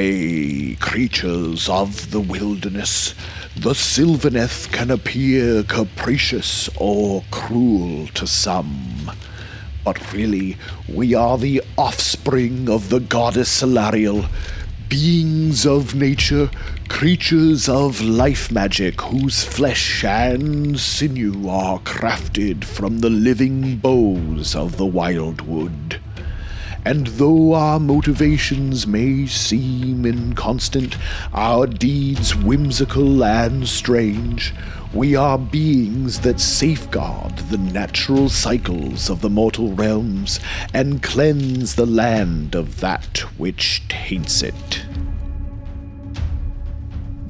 say, creatures of the wilderness, the Sylvaneth can appear capricious or cruel to some. But really, we are the offspring of the goddess Solarial, beings of nature, creatures of life magic whose flesh and sinew are crafted from the living boughs of the wildwood. And though our motivations may seem inconstant, our deeds whimsical and strange, we are beings that safeguard the natural cycles of the mortal realms and cleanse the land of that which taints it.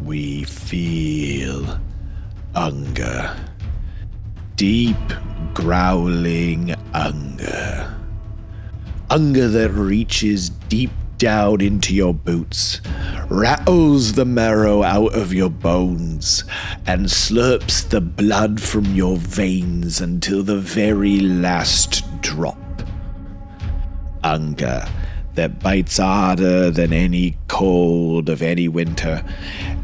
We feel hunger. Deep, growling hunger. Hunger that reaches deep down into your boots, rattles the marrow out of your bones, and slurps the blood from your veins until the very last drop. Hunger that bites harder than any cold of any winter,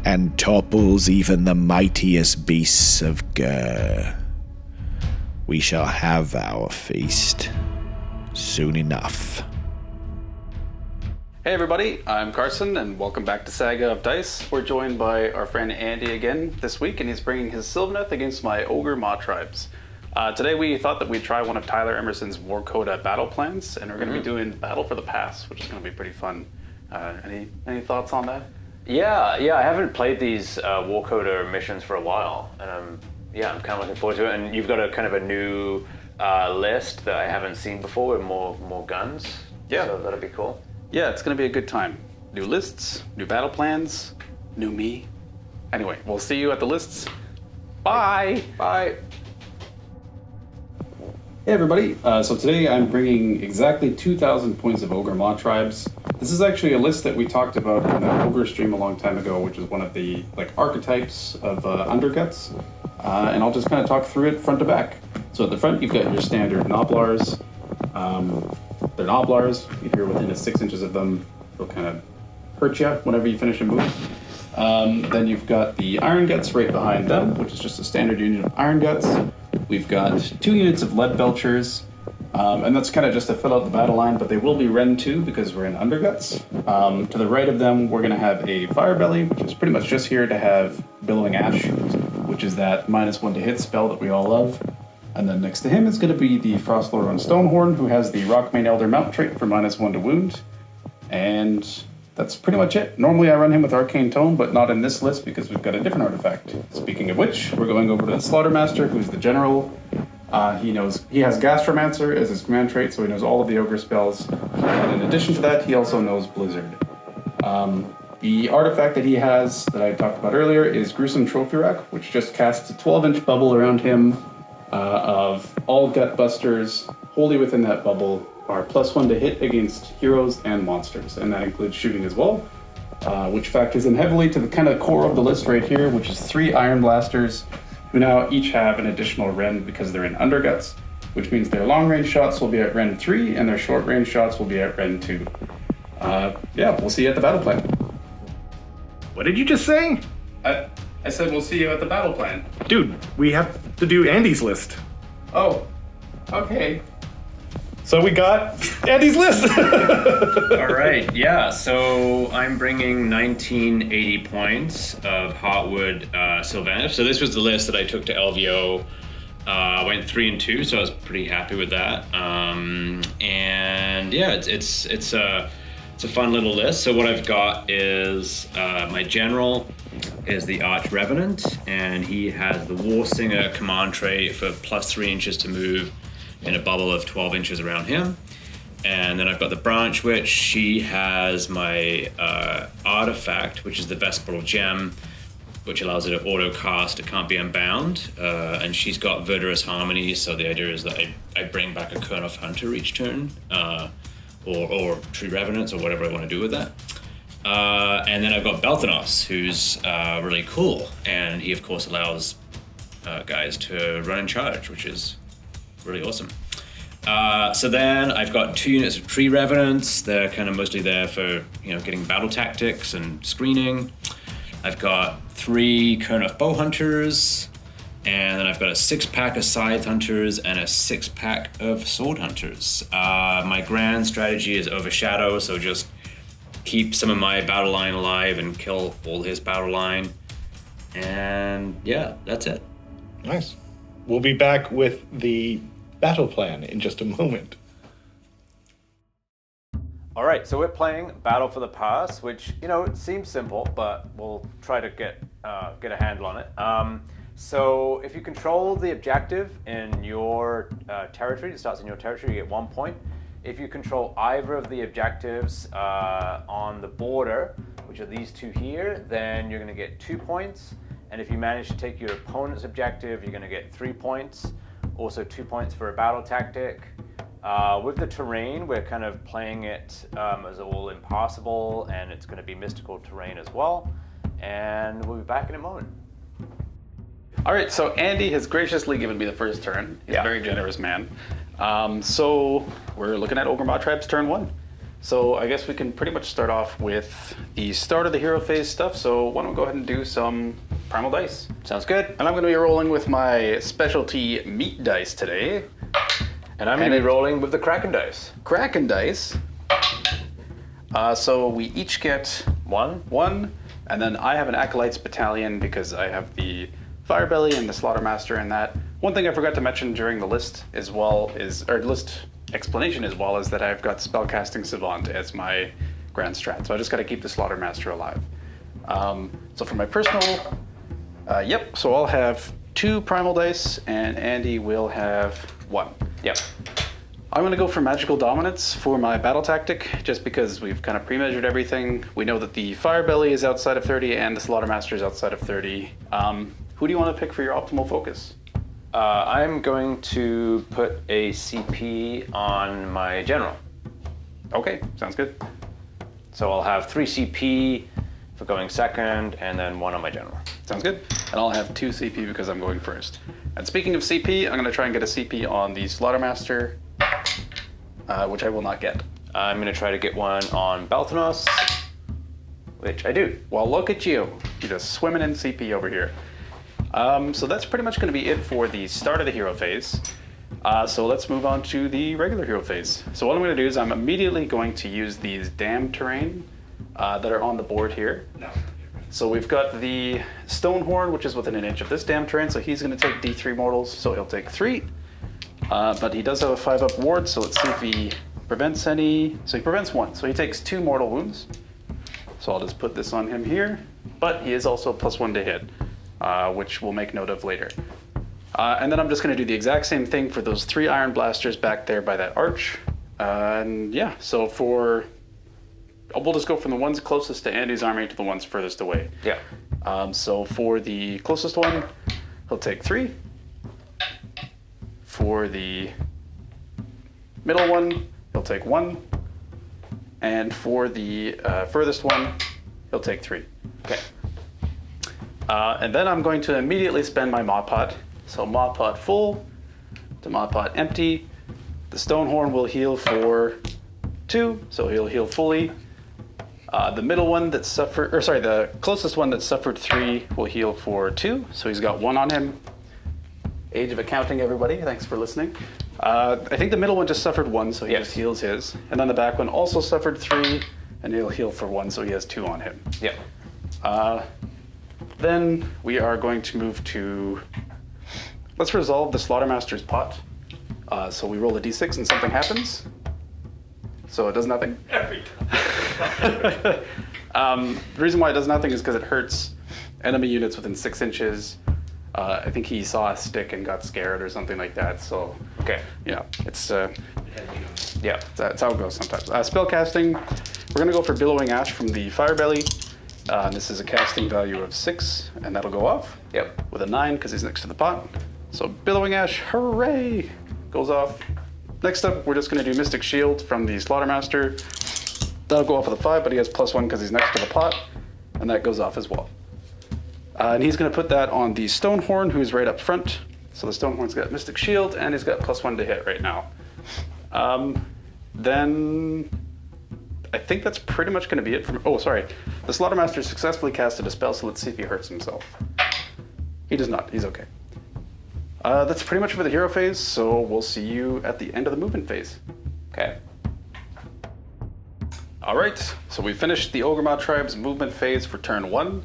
and topples even the mightiest beasts of Gur. We shall have our feast soon enough. Hey everybody, I'm Carson, and welcome back to Saga of Dice. We're joined by our friend Andy again this week, and he's bringing his Sylvaneth against my Ogre Mawtribes. Today we thought that we'd try one of Tyler Emerson's War Coda battle plans, and we're going to be doing Battle for the Pass, which is going to be pretty fun. Any thoughts on that? Yeah, I haven't played these War Coda missions for a while, and I'm kind of looking forward to it. And you've got a kind of a new list that I haven't seen before with more guns. Yeah. So that'll be cool. Yeah, it's going to be a good time. New lists, new battle plans, new me. Anyway, we'll see you at the lists. Bye! Bye! Hey everybody, so today I'm bringing exactly 2,000 points of Ogre Mawtribes. This is actually a list that we talked about in the Ogre stream a long time ago, which is one of the archetypes of underguts. And I'll just kind of talk through it front to back. So at the front you've got your standard Noblars. They're Noblars. If you're within 6 inches of them, they'll kind of hurt you whenever you finish a move. Then you've got the Iron Guts right behind them, which is just a standard unit of Iron Guts. We've got 2 units of Lead Belchers, and that's kind of just to fill out the battle line, but they will be Ren 2 because we're in Underguts. To the right of them, we're going to have a Firebelly, which is pretty much just here to have Billowing Ash, which is that -1 to hit spell that we all love. And then next to him is going to be the Frostlord on Stonehorn, who has the Rockmane Elder Mount trait for -1 to wound. And that's pretty much it. Normally I run him with Arcane Tome, but not in this list because we've got a different artifact. Speaking of which, we're going over to the Slaughtermaster, who's the general. He has Gastromancer as his command trait, so he knows all of the Ogre spells. And in addition to that, he also knows Blizzard. The artifact that he has that I talked about earlier is Gruesome Trophy Rack, which just casts a 12-inch bubble around him of all gut busters wholly within that bubble are +1 to hit against heroes and monsters, and that includes shooting as well, which factors in heavily to the kind of core of the list right here, which is 3 Iron Blasters, who now each have an additional Ren because they're in Underguts, which means their long-range shots will be at Ren 3, and their short-range shots will be at Ren 2. We'll see you at the battle plan. What did you just say? I said we'll see you at the battle plan. Dude, we have to do Andy's list. Oh, okay. So we got Andy's list. All right, yeah, so I'm bringing 1980 points of Heartwood Sylvaneth. So this was the list that I took to LVO. I went 3 and 2, so I was pretty happy with that. It's a fun little list. So what I've got is my general is the Arch Revenant, and he has the War Singer command trait for +3 inches to move in a bubble of 12 inches around him. And then I've got the Branch Witch. She has my artifact, which is the Vespral Gem, which allows her to auto cast. It can't be unbound. And she's got Verdurous Harmony, so the idea is that I bring back a Kern of Hunter each turn, or Tree Revenants, or whatever I want to do with that. And then I've got Belthanos, who's really cool, and he of course allows guys to run and charge, which is really awesome. So then I've got 2 units of tree revenants. They're kind of mostly there for getting battle tactics and screening. I've got 3 Kernoth bow hunters, and then I've got a 6-pack of scythe hunters and a 6-pack of sword hunters. My grand strategy is overshadow, so just keep some of my battle line alive and kill all his battle line. And yeah, that's it. Nice. We'll be back with the battle plan in just a moment. All right, so we're playing Battle for the Pass, which, it seems simple, but we'll try to get a handle on it. So if you control the objective in your territory, it starts in your territory, you get 1 point. If you control either of the objectives on the border, which are these 2 here, then you're going to get 2 points. And if you manage to take your opponent's objective, you're going to get 3 points. Also 2 points for a battle tactic. With the terrain, we're kind of playing it as all impassable, and it's going to be mystical terrain as well. And we'll be back in a moment. All right, so Andy has graciously given me the first turn. He's a very generous man. So we're looking at Ogre Mawtribes turn 1. So I guess we can pretty much start off with the start of the hero phase stuff. So why don't we go ahead and do some primal dice? Sounds good. And I'm going to be rolling with my specialty meat dice today. And I'm going to be rolling with the Kraken dice. Kraken dice. So we each get 1, and then I have an Acolytes Battalion because I have the Firebelly and the Slaughtermaster in that. One thing I forgot to mention during the list as well is, or list explanation as well, is that I've got Spellcasting Savant as my grand strat. So I just got to keep the Slaughtermaster alive. So for my personal, so I'll have 2 primal dice, and Andy will have 1. Yep. I'm going to go for Magical Dominance for my battle tactic, just because we've kind of pre-measured everything. We know that the Firebelly is outside of 30 and the Slaughtermaster is outside of 30. Who do you want to pick for your optimal focus? I'm going to put a CP on my general. Okay, sounds good. So I'll have 3 CP for going second, and then 1 on my general. Sounds good. And I'll have 2 CP because I'm going first. And speaking of CP, I'm going to try and get a CP on the Slaughtermaster, which I will not get. I'm going to try to get 1 on Belthanos, which I do. Well, look at you. You're just swimming in CP over here. So that's pretty much going to be it for the start of the hero phase. So let's move on to the regular hero phase. So what I'm going to do is I'm immediately going to use these dam terrain that are on the board here. So we've got the Stonehorn, which is within an inch of this dam terrain, so he's going to take D3 mortals, so he'll take 3. But he does have a 5-up ward, so let's see if he prevents any. So he prevents 1, so he takes 2 mortal wounds. So I'll just put this on him here. But he is also +1 to hit, which we'll make note of later. And then I'm just going to do the exact same thing for those 3 Iron Blasters back there by that arch. And yeah, so we'll just go from the ones closest to Andy's army to the ones furthest away. Yeah. So for the closest one, he'll take 3. For the middle one, he'll take 1. And for the furthest one, he'll take 3. Okay. And then I'm going to immediately spend my Maw Pot. So Maw Pot full to Maw Pot empty. The Stonehorn will heal for 2, so he'll heal fully. The middle one that suffered, the closest one that suffered 3 will heal for 2, so he's got 1 on him. Age of accounting, everybody. Thanks for listening. I think the middle one just suffered 1, so he just heals his. And then the back one also suffered 3, and he'll heal for 1, so he has 2 on him. Yeah. Then we are going to move to, let's resolve the Slaughtermaster's pot. So we roll a d6 and something happens. So it does nothing. Every time. The reason why it does nothing is because it hurts enemy units within 6 inches. I think he saw a stick and got scared or something like that. So Okay. yeah, it's that's how it goes sometimes. Spellcasting, we're gonna go for Billowing Ash from the Firebelly. This is a casting value of 6, and that'll go off. Yep. With a 9 because he's next to the pot. So Billowing Ash, hooray, goes off. Next up, we're just going to do Mystic Shield from the Slaughtermaster. That'll go off with a 5, but he has +1 because he's next to the pot, and that goes off as well. And he's going to put that on the Stonehorn, who's right up front. So the Stonehorn's got Mystic Shield, and he's got +1 to hit right now. Then I think that's pretty much going to be it from... Oh, sorry. The Slaughtermaster successfully casted a spell, so let's see if he hurts himself. He does not. He's okay. That's pretty much for the hero phase, so we'll see you at the end of the movement phase. Okay. All right, so we finished the Ogre Mawtribes movement phase for turn 1.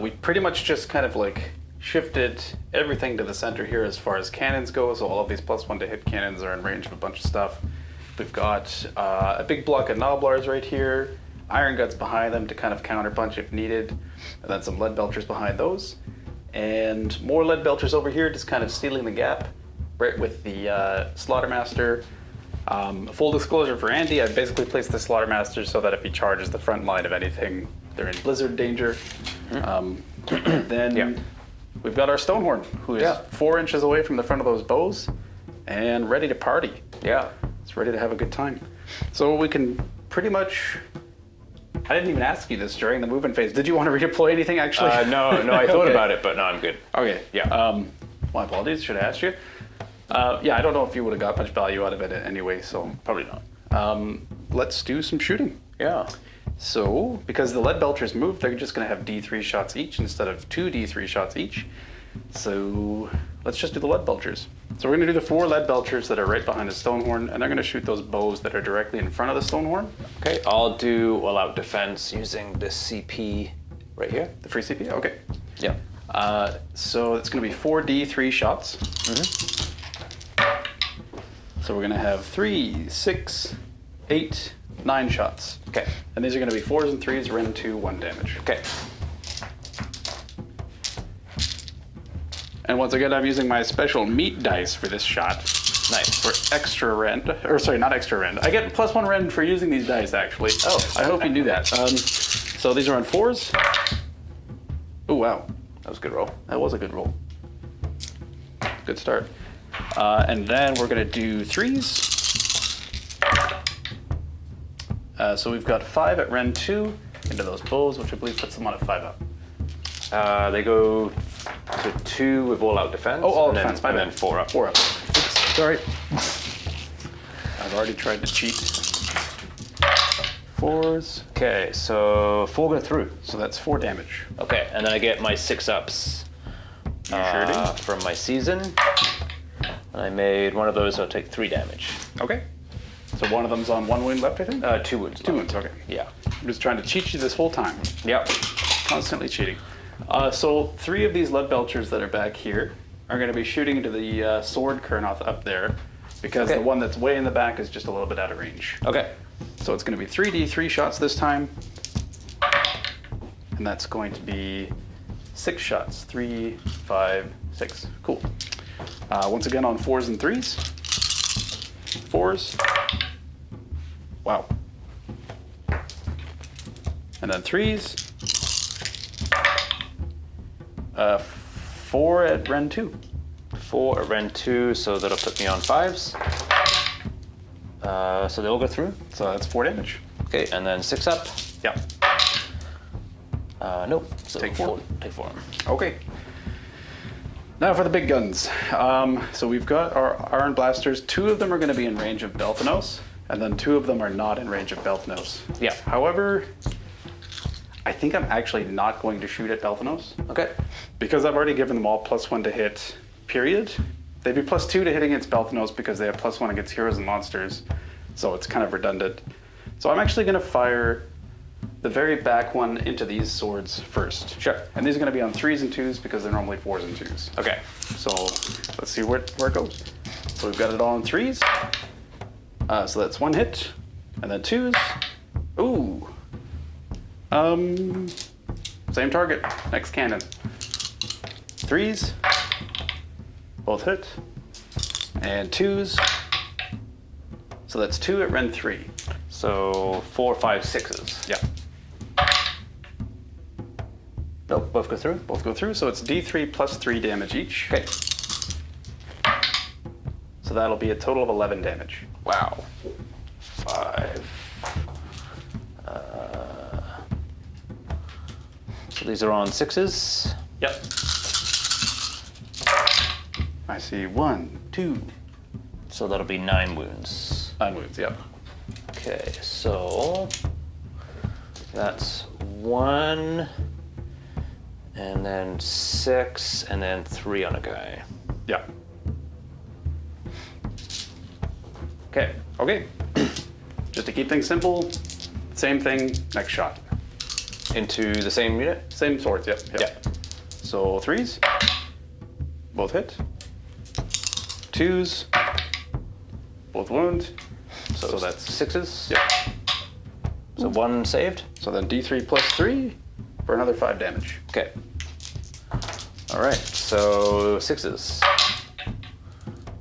We pretty much just kind of like shifted everything to the center here as far as cannons go, so all of these +1 to hit cannons are in range of a bunch of stuff. We've got a big block of Noblars right here, Iron Guts behind them to kind of counterpunch if needed, and then some Lead Belchers behind those. And more Lead Belchers over here, just kind of stealing the gap right with the Slaughtermaster. Full disclosure for Andy, I've basically placed the Slaughtermaster so that if he charges the front line of anything, they're in blizzard danger. Then we've got our Stonehorn, who is 4 inches away from the front of those bows and ready to party. Yeah. It's ready to have a good time. So we can pretty much... I didn't even ask you this during the movement phase. Did you want to redeploy anything, actually? No, I thought about it, but no, I'm good. Okay, yeah. My apologies, should have asked you. Yeah, I don't know if you would have got much value out of it anyway, so... Probably not. Let's do some shooting. Yeah. So, because the Lead Belchers moved, they're just going to have D3 shots each instead of 2 D3 shots each. So, let's just do the Lead Belchers. So we're going to do the 4 Lead Belchers that are right behind the Stonehorn, and they're going to shoot those bows that are directly in front of the Stonehorn. Okay, I'll do all-out defense using the CP right here. The free CP? Okay. Yeah. So it's going to be 4 D3 shots. So we're going to have 3, 6, 8, 9 shots. Okay. And these are going to be 4s and 3s, Ren 2, 1 damage. Okay. And once again, I'm using my special meat dice for this shot. Nice. For extra rend. Or sorry, not extra rend. I get +1 rend for using these dice, actually. Oh. I hope you knew that. So these are on 4s. Oh, wow. That was a good roll. That was a good roll. Good start. And then we're going to do 3s. So we've got 5 at Ren 2 into those bows, which I believe puts them on at 5 up. They go to 2 with all-out defense. Oh, all and defense, my and bad. then 4 up. 4 up. Oops, sorry. I've already tried to cheat. 4s. Okay, so 4 go through. So that's 4 damage. Okay, and then I get my 6 ups sure do. from my season. And I made one of those, so I'll take 3 damage. Okay. So one of them's on 1 wound left, I think? 2 wounds. 2 wounds, okay. Yeah. I'm just trying to cheat you this whole time. Yep. Constantly cheating. So 3 of these Lead Belchers that are back here are going to be shooting into the Sword Kurnoth up there, because Okay. the one that's way in the back is just a little bit out of range. Okay. So it's going to be 3d3 shots this time, and that's going to be 6 shots. 3, 5, 6. Cool. Once again on 4s and 3s. 4s. Wow. And then 3s. 4 at Ren 2. 4 at Ren 2, so that'll put me on 5s. So they all go through. So that's 4 damage. Okay, and then 6 up. Yeah. Nope. So Take 4. Take 4. Okay. Now for the big guns. So we've got our Iron Blasters. 2 of them are going to be in range of Belthanos, and then 2 of them are not in range of Belthanos. Yeah. However, I think I'm actually not going to shoot at Belthanos, Okay. because I've already given them all +1 to hit, period. They'd be +2 to hit against Belthanos because they have +1 against heroes and monsters, so it's kind of redundant. So I'm actually going to fire the very back one into these swords first. Sure. And these are going to be on 3s and 2s because they're normally 4s and 2s. Okay. So let's see where it goes. So we've got it all on 3s. So that's 1 hit, and then 2s. Ooh. Same target. Next cannon. 3s. Both hit. And 2s. So that's 2 at Ren 3. So 4, 5, 6s. Yeah. Nope, both go through. Both go through, so it's D3 plus 3 damage each. Okay. So that'll be a total of 11 damage. Wow. 5. So these are on 6s. Yep. I see 1, 2, So that'll be 9 wounds. 9 wounds, yep. Okay, so that's 1, and then 6, and then 3 on a guy. Yeah. Okay. Just to keep things simple, same thing, next shot. Into the same unit? Same swords, yep. Yeah. So 3s, both hit. 2s, both wound. So that's 6s? Yep. So 1 saved? So then D3 plus 3 for another 5 damage. Okay. All right, so 6s.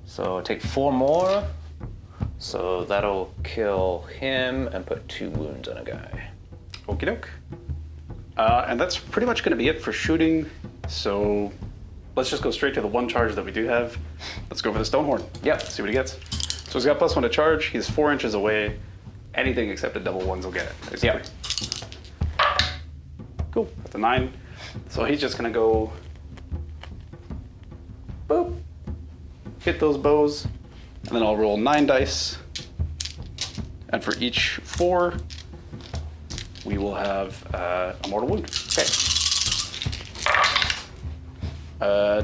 So take 4 more. So that'll kill him and put 2 wounds on a guy. Okie doke. And that's pretty much going to be it for shooting. So let's just go straight to the 1 charge that we do have. Let's go for the Stonehorn. Yep. See what he gets. So he's got +1 to charge. He's 4 inches away. Anything except a double 1s will get it, basically. Yep. Cool. That's a 9. So he's just going to go... boop. Hit those bows. And then I'll roll 9 dice. And for each 4, we will have a mortal wound. Okay.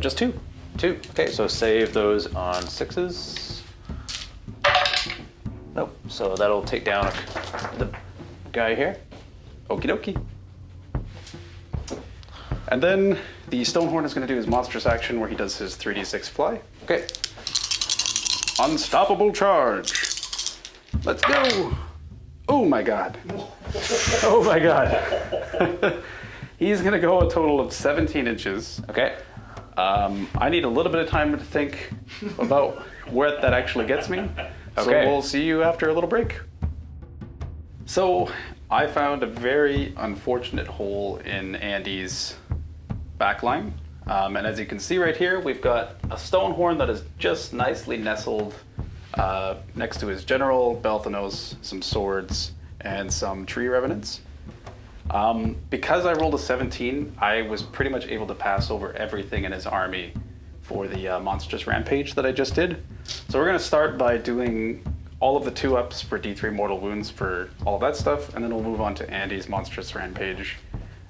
Just 2. 2. Okay, so save those on 6s. Nope. So that'll take down the guy here. Okie dokie. And then the Stonehorn is going to do his monstrous action where he does his 3d6 fly. Okay. Unstoppable charge. Let's go. Oh my god. Oh my god. He's going to go a total of 17 inches. Okay. I need a little bit of time to think about where that actually gets me. So Okay. we'll see you after a little break. So I found a very unfortunate hole in Andy's backline. And as you can see right here, we've got a Stonehorn that is just nicely nestled next to his general, Belthanos, some swords, and some tree revenants. Because I rolled a 17, I was pretty much able to pass over everything in his army for the monstrous rampage that I just did. So we're going to start by doing all of the 2-ups for D3 mortal wounds for all of that stuff, and then we'll move on to Andy's monstrous rampage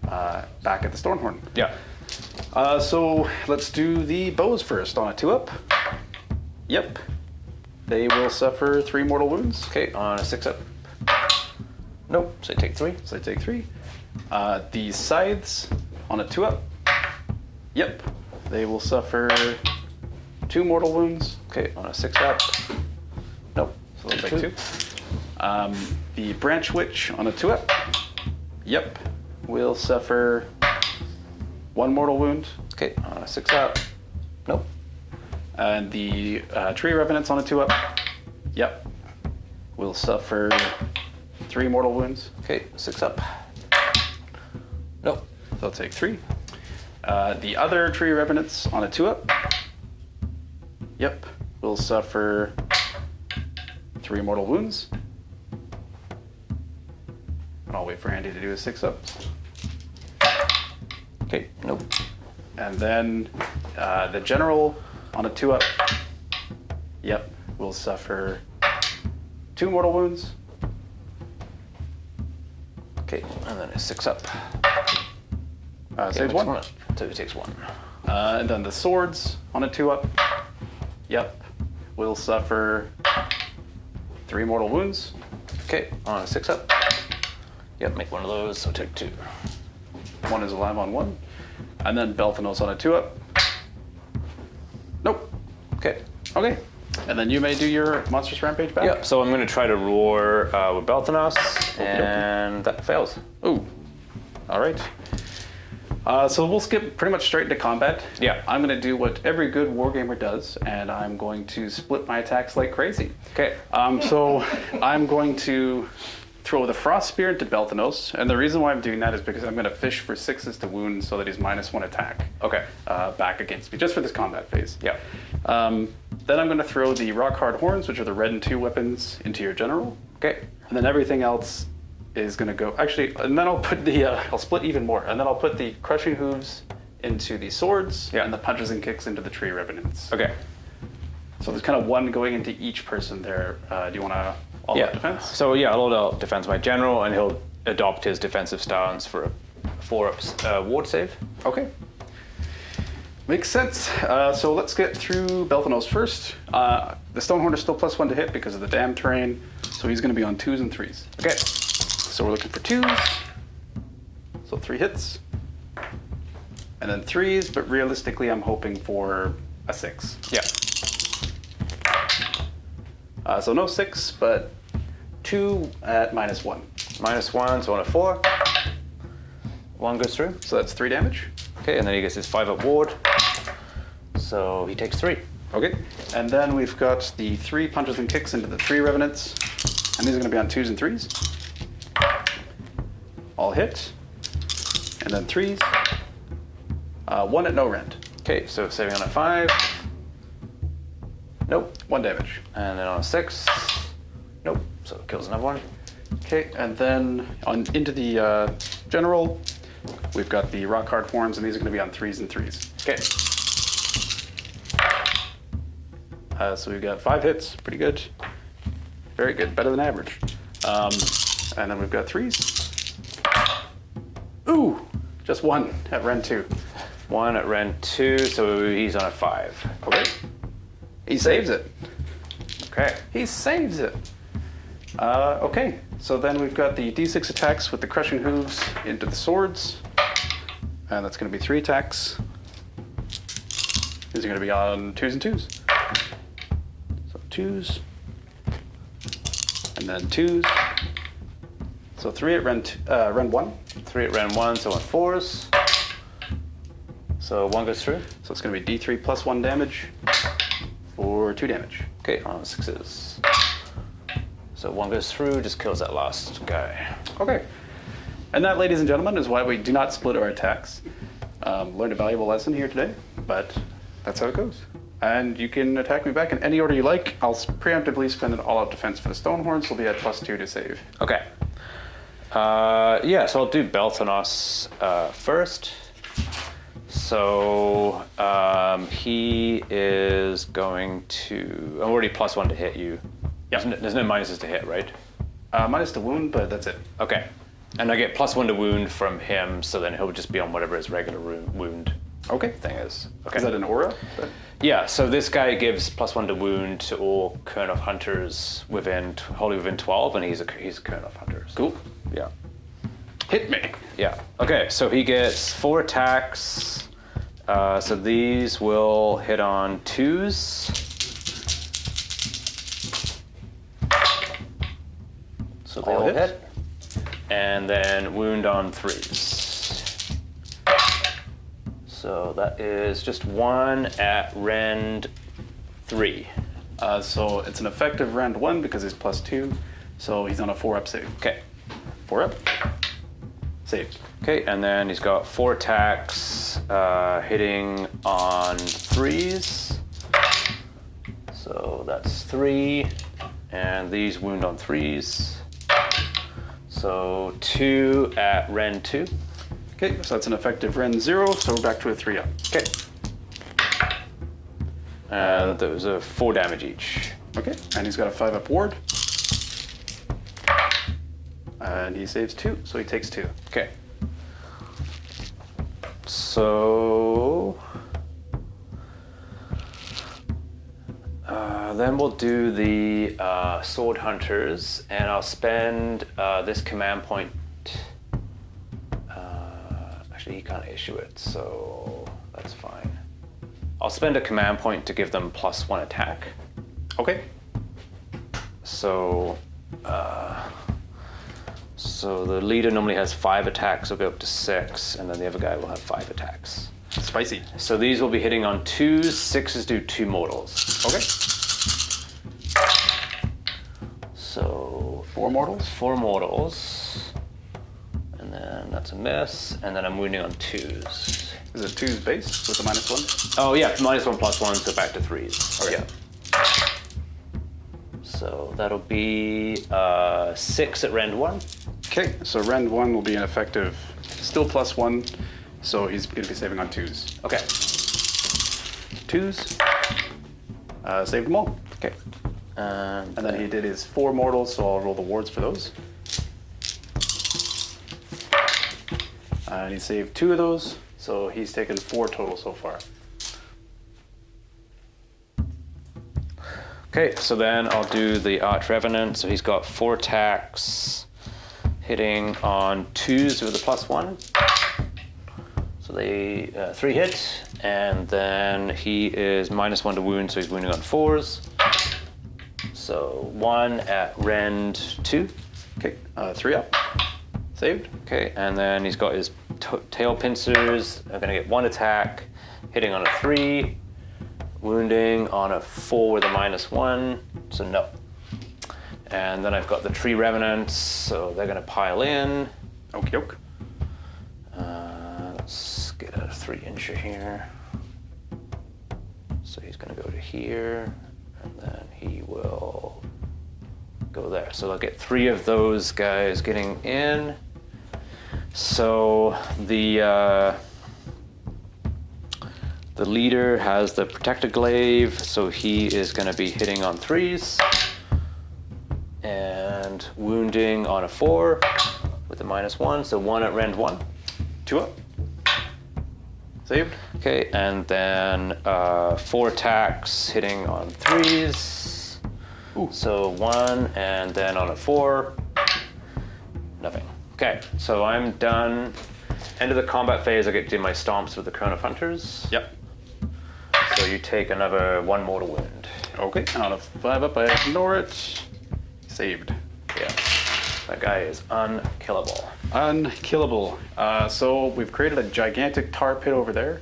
back at the Stonehorn. Yeah. So let's do the bows first on a 2-up. Yep. They will suffer 3 mortal wounds. Okay, on a 6-up. Nope, so take 3. So they take 3. The scythes on a 2-up. Yep. They will suffer 2 mortal wounds. Okay, on a 6-up. Nope, So they'll take 2. The branch witch on a 2-up. Yep. Will suffer 1 mortal wound. Okay, on a 6-up. Nope. And the tree revenants on a 2-up. Yep. Will suffer 3 mortal wounds. Okay, 6-up. Nope. They'll take 3. The other tree revenants on a 2-up. Yep. Will suffer 3 mortal wounds. And I'll wait for Andy to do his 6-up. Okay, nope. And then the general on a 2-up. Yep. Will suffer 2 mortal wounds. Okay, and then a 6-up. Saves 1. So he takes 1. And then the swords on a 2-up. Yep. Will suffer 3 mortal wounds. Okay, on a 6-up. Yep, make 1 of those, so take 2. 1 is alive on 1. And then Belthanos on a 2-up. Nope. Okay. Okay. And then you may do your monstrous rampage back. Yep, so I'm going to try to roar with Belthanos, and that fails. Ooh. All right. So we'll skip pretty much straight into combat. Yeah. I'm going to do what every good wargamer does, and I'm going to split my attacks like crazy. Okay. So I'm going to throw the Frost Spear into Belthanos, and the reason why I'm doing that is because I'm going to fish for 6s to wound so that he's -1 attack. Okay. Back against me, just for this combat phase. Yeah. Then I'm going to throw the Rock Hard Horns, which are the red and 2 weapons, into your general. Okay. And then everything else is going to go... Actually, and then I'll put the... I'll split even more. And then I'll put the Crushing Hooves into the swords, Yeah. and the Punches and Kicks into the Tree Revenants. Okay. So there's kind of one going into each person there. Do you want to all-out defense? So yeah, all-out defense my general, and he'll adopt his defensive stance for a 4-up ward save. Okay. Makes sense. So let's get through Belthanos first. The Stonehorn is still +1 to hit because of the damn terrain, so he's going to be on 2s and 3s. Okay. So we're looking for 2s. So 3 hits. And then 3s, but realistically I'm hoping for a 6. Yeah. So no 6, but 2 at -1. -1, so on a 4. 1 goes through. So that's 3 damage. Okay, and then he gets his 5-up ward. So he takes 3. Okay. And then we've got the 3 punches and kicks into the 3 revenants. And these are going to be on 2s and 3s. All hit. And then 3s. 1 at no rend. Okay, so saving on a 5. Nope. 1 damage. And then on a 6. Nope. So it kills another one. Okay, and then into the general, we've got the rock hard horns, and these are going to be on 3s and 3s. Okay. So we've got 5 hits, pretty good. Very good, better than average. And then we've got 3s. Ooh, just 1 at Ren 2. 1 at Ren 2, so he's on a 5. Okay. He saves it. Okay. He saves it. Okay, so then we've got the D6 attacks with the crushing hooves into the swords. And that's going to be 3 attacks. These are going to be on 2s and 2s. So 2s. And then 2s. So 3 at Ren 1. 3 at Ren 1, so on 4s. So 1 goes through. So it's going to be D3 plus 1 damage for 2 damage. Okay, on 6s. So 1 goes through, just kills that last guy. Okay. And that, ladies and gentlemen, is why we do not split our attacks. Learned a valuable lesson here today, but that's how it goes. And you can attack me back in any order you like. I'll preemptively spend an all-out defense for the Stonehorn, so we'll be at +2 to save. Okay. Yeah, so I'll do Belthanos first. So he is going to... I'm already +1 to hit you. Yeah. There's no minuses to hit, right? Minus the wound, but that's it. Okay. And I get +1 to wound from him, so then he'll just be on whatever his regular wound Okay. thing is. Okay. Is that an aura? Yeah, so this guy gives +1 to wound to all Kurnoth hunters wholly within 12, and he's a Kurnoth hunter. So, Cool. yeah. Hit me. Yeah. Okay, so he gets 4 attacks. So these will hit on 2s. So they all hit. And then wound on 3s. So that is just 1 at Rend 3. So it's an effective Rend 1 because he's +2, so he's on a 4-up save. Okay. 4-up. Saved. Okay, and then he's got 4 attacks hitting on 3s. So that's 3. And these wound on 3s. So 2 at Ren 2. Okay, so that's an effective Ren 0, so we're back to a 3-up. Okay. And those are 4 damage each. Okay, and he's got a 5-up ward. And he saves 2, so he takes 2. Okay. So then we'll do the sword hunters, and I'll spend this command point. Actually, he can't issue it, so that's fine. I'll spend a command point to give them +1 attack. Okay. So the leader normally has 5 attacks, will go up to 6, and then the other guy will have 5 attacks. Spicy. So these will be hitting on 2s, 6s do 2 mortals. Okay. So 4 mortals? 4 mortals. And then that's a miss, and then I'm wounding on 2s. Is it 2's base with the -1? Oh yeah, -1 +1, so back to 3s. Okay. Yeah. So that'll be 6 at Rend 1. Okay, so Rend 1 will be an effective, still +1, so he's going to be saving on 2s. Okay. 2s. Saved them all. Okay. And then he did his 4 mortals, so I'll roll the wards for those. And he saved 2 of those, so he's taken 4 total so far. Okay, so then I'll do the Arch Revenant. So he's got 4 attacks, hitting on 2s with a +1. So they 3 hit, and then he is -1 to wound, so he's wounding on 4s. So 1 at rend 2. Okay, 3 up. Saved. Okay, and then he's got his tail pincers. I'm gonna get 1 attack, hitting on a 3. Wounding on a 4 with a -1, so no. And then I've got the Tree Revenants, so they're gonna pile in. Okie doke. Let's get a 3-incher here. So he's gonna go to here, and then he will go there. So I'll get 3 of those guys getting in. So the leader has the Protected Glaive, so he is going to be hitting on 3s and wounding on a 4 with a -1, so 1 at rend 1. 2 up. Saved. Okay, and then 4 attacks hitting on 3s. Ooh. So 1, and then on a 4, nothing. Okay, so I'm done. End of the combat phase, I get to do my stomps with the Crown of Hunters. Yep. So you take another 1 mortal wound. Okay, and on a 5 up, I ignore it. Saved. Yeah, that guy is unkillable. Unkillable. So we've created a gigantic tar pit over there.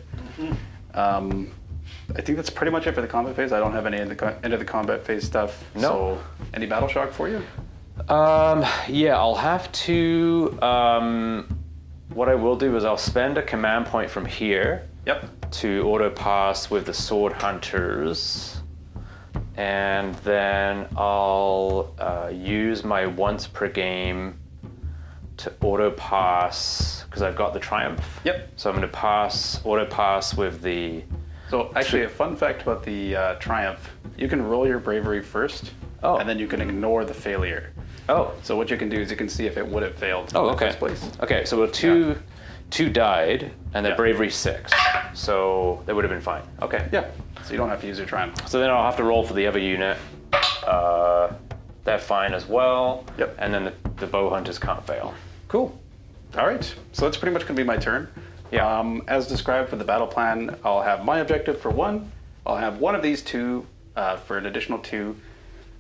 I think that's pretty much it for the combat phase. I don't have any end of the combat phase stuff. No. So any battle shock for you? Yeah, I'll have to. What I will do is I'll spend a command point from here. Yep. To auto pass with the Sword Hunters, and then I'll use my once per game to auto pass because I've got the Triumph. Yep. So I'm going to auto pass with the. So actually, a fun fact about the Triumph: you can roll your bravery first, and then you can ignore the failure. Oh. So what you can do is you can see if it would have failed. Oh, in okay. the first place. Okay, so two died, and their bravery 6, so they would have been fine. Okay. Yeah. So you don't have to use your Triumph. So then I'll have to roll for the other unit. They're fine as well. Yep. And then the bow hunters can't fail. Cool. All right. So that's pretty much going to be my turn. Yeah. As described for the battle plan, I'll have my objective for 1. I'll have 1 of these 2 for an additional 2.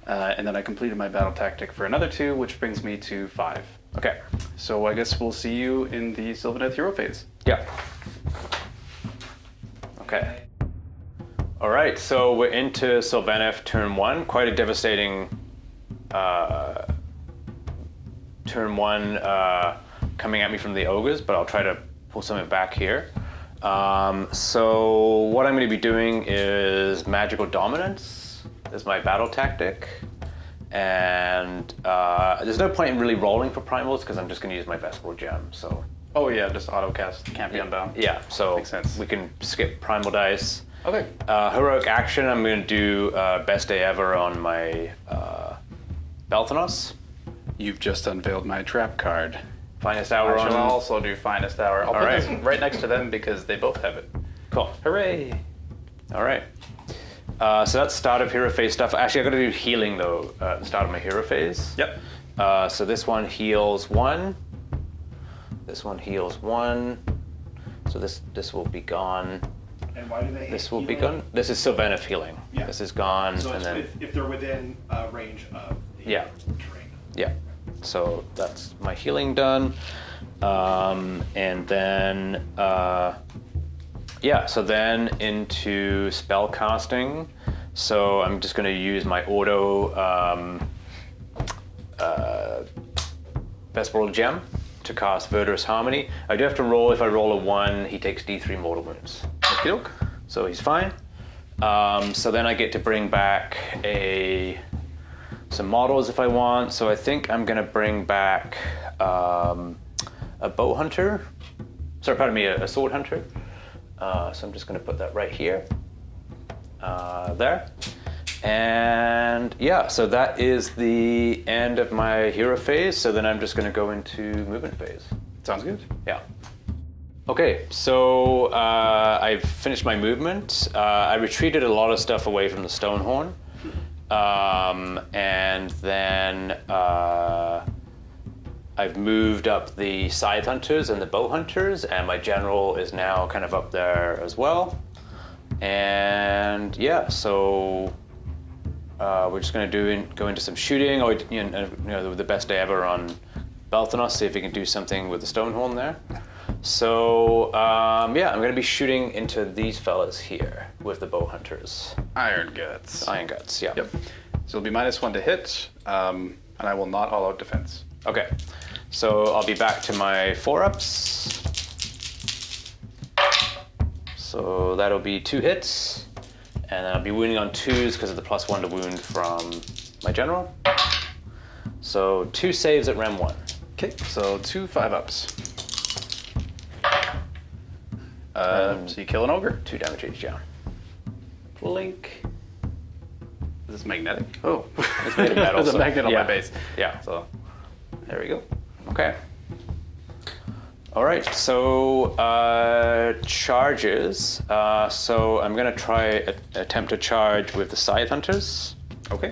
And then I completed my battle tactic for another 2, which brings me to 5. Okay. So I guess we'll see you in the Sylvaneth hero phase. Yeah. Okay. All right, so we're into Sylvaneth turn 1. Quite a devastating turn 1 coming at me from the Ogres, but I'll try to pull something back here. So what I'm going to be doing is Magical Dominance is my battle tactic. And there's no point in really rolling for primals because I'm just going to use my Vesperal Gem. So Oh yeah, just auto cast. Can't be unbound. yeah, so Makes sense. we can skip primal dice. Okay. Heroic action, I'm going to do Best Day Ever on my Belthanos. You've just unveiled my trap card. Finest Hour I on. shall also do Finest Hour. I'll put right. this right next to them because they both have it. Cool. Hooray! All right. So that's start of hero phase stuff. Actually, I got to do healing though at the start of my hero phase. Yep. So this one heals 1. This one heals 1. So this will be gone. And why do they This will be gone. This is Sylvaneth healing. Yeah. This is gone, So and it's then if they're within range of the Yeah. terrain. yeah. So that's my healing done, and then yeah. So then into spell casting. So I'm just going to use my auto Vesperal Gem to cast Verdurous Harmony. I do have to roll. If I roll a 1, he takes D3 mortal wounds. Okey-doke. So he's fine. So then I get to bring back some models if I want. So I think I'm gonna bring back a bow hunter. Sorry, pardon me, a sword hunter. So I'm just gonna put that right here, there. And yeah, so that is the end of my hero phase. So then I'm just going to go into movement phase. Sounds good. Yeah. Okay, so I've finished my movement. I retreated a lot of stuff away from the Stonehorn. And then I've moved up the Scythe Hunters and the Bow Hunters, and my general is now kind of up there as well. And yeah, so we're just going to go into some shooting, or the best day ever on Belthanos, see if we can do something with the Stonehorn there. So yeah, I'm going to be shooting into these fellas here with the Bow Hunters. Iron Guts. Iron Guts, yeah. Yep. So it'll be -1 to hit, and I will not all-out defense. Okay, so I'll be back to my 4-ups. So that'll be 2 hits, and then I'll be wounding on 2s because of the +1 to wound from my general. So 2 saves at Rem 1. Okay, so 2 5-ups. So you kill an ogre. 2 damage each, yeah. Blink. Is this magnetic? Oh, It's made of metal. there's a so- magnet on yeah. my base. Yeah. So there we go. Okay. All right, so charges. So I'm gonna try attempt to charge with the Scythe Hunters. Okay.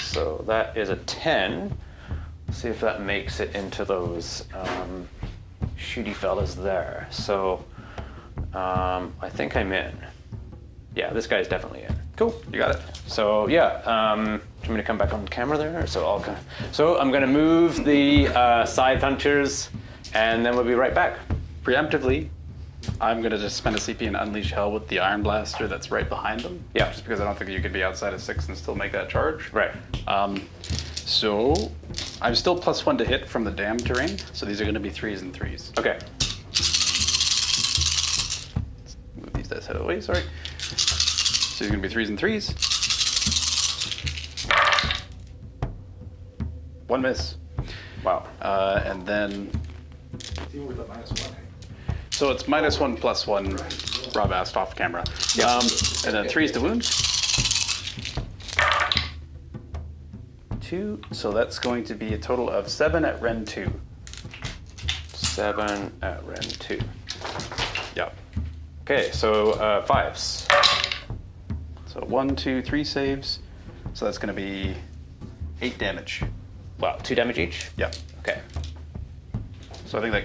So that is a 10. See if that makes it into those shooty fellas there. So I think I'm in. Yeah, this guy's definitely in. Cool. You got it. So yeah, do you want me to come back on camera there? So I'm gonna move the Scythe Hunters, and then we'll be right back. Preemptively, I'm gonna just spend a CP and unleash hell with the Iron Blaster that's right behind them. Yeah. Just because I don't think you could be outside of 6 and still make that charge. Right. So I'm still +1 to hit from the damned terrain. So these are gonna be 3s and 3s. Okay. Move these dice out of the way. Sorry. So these are gonna be 3s and 3s. 1 miss. Wow. And then Even with the -1. so it's -1 +1. Rob asked off camera. Yeah. And then 3s to wound. 2. So that's going to be a total of 7 at Ren 2. 7 at Ren 2. Yep. Okay, so 5s. So 1, 2, 3 saves. So that's going to be 8 damage. Wow, 2 damage each? Yeah. Okay. So I think that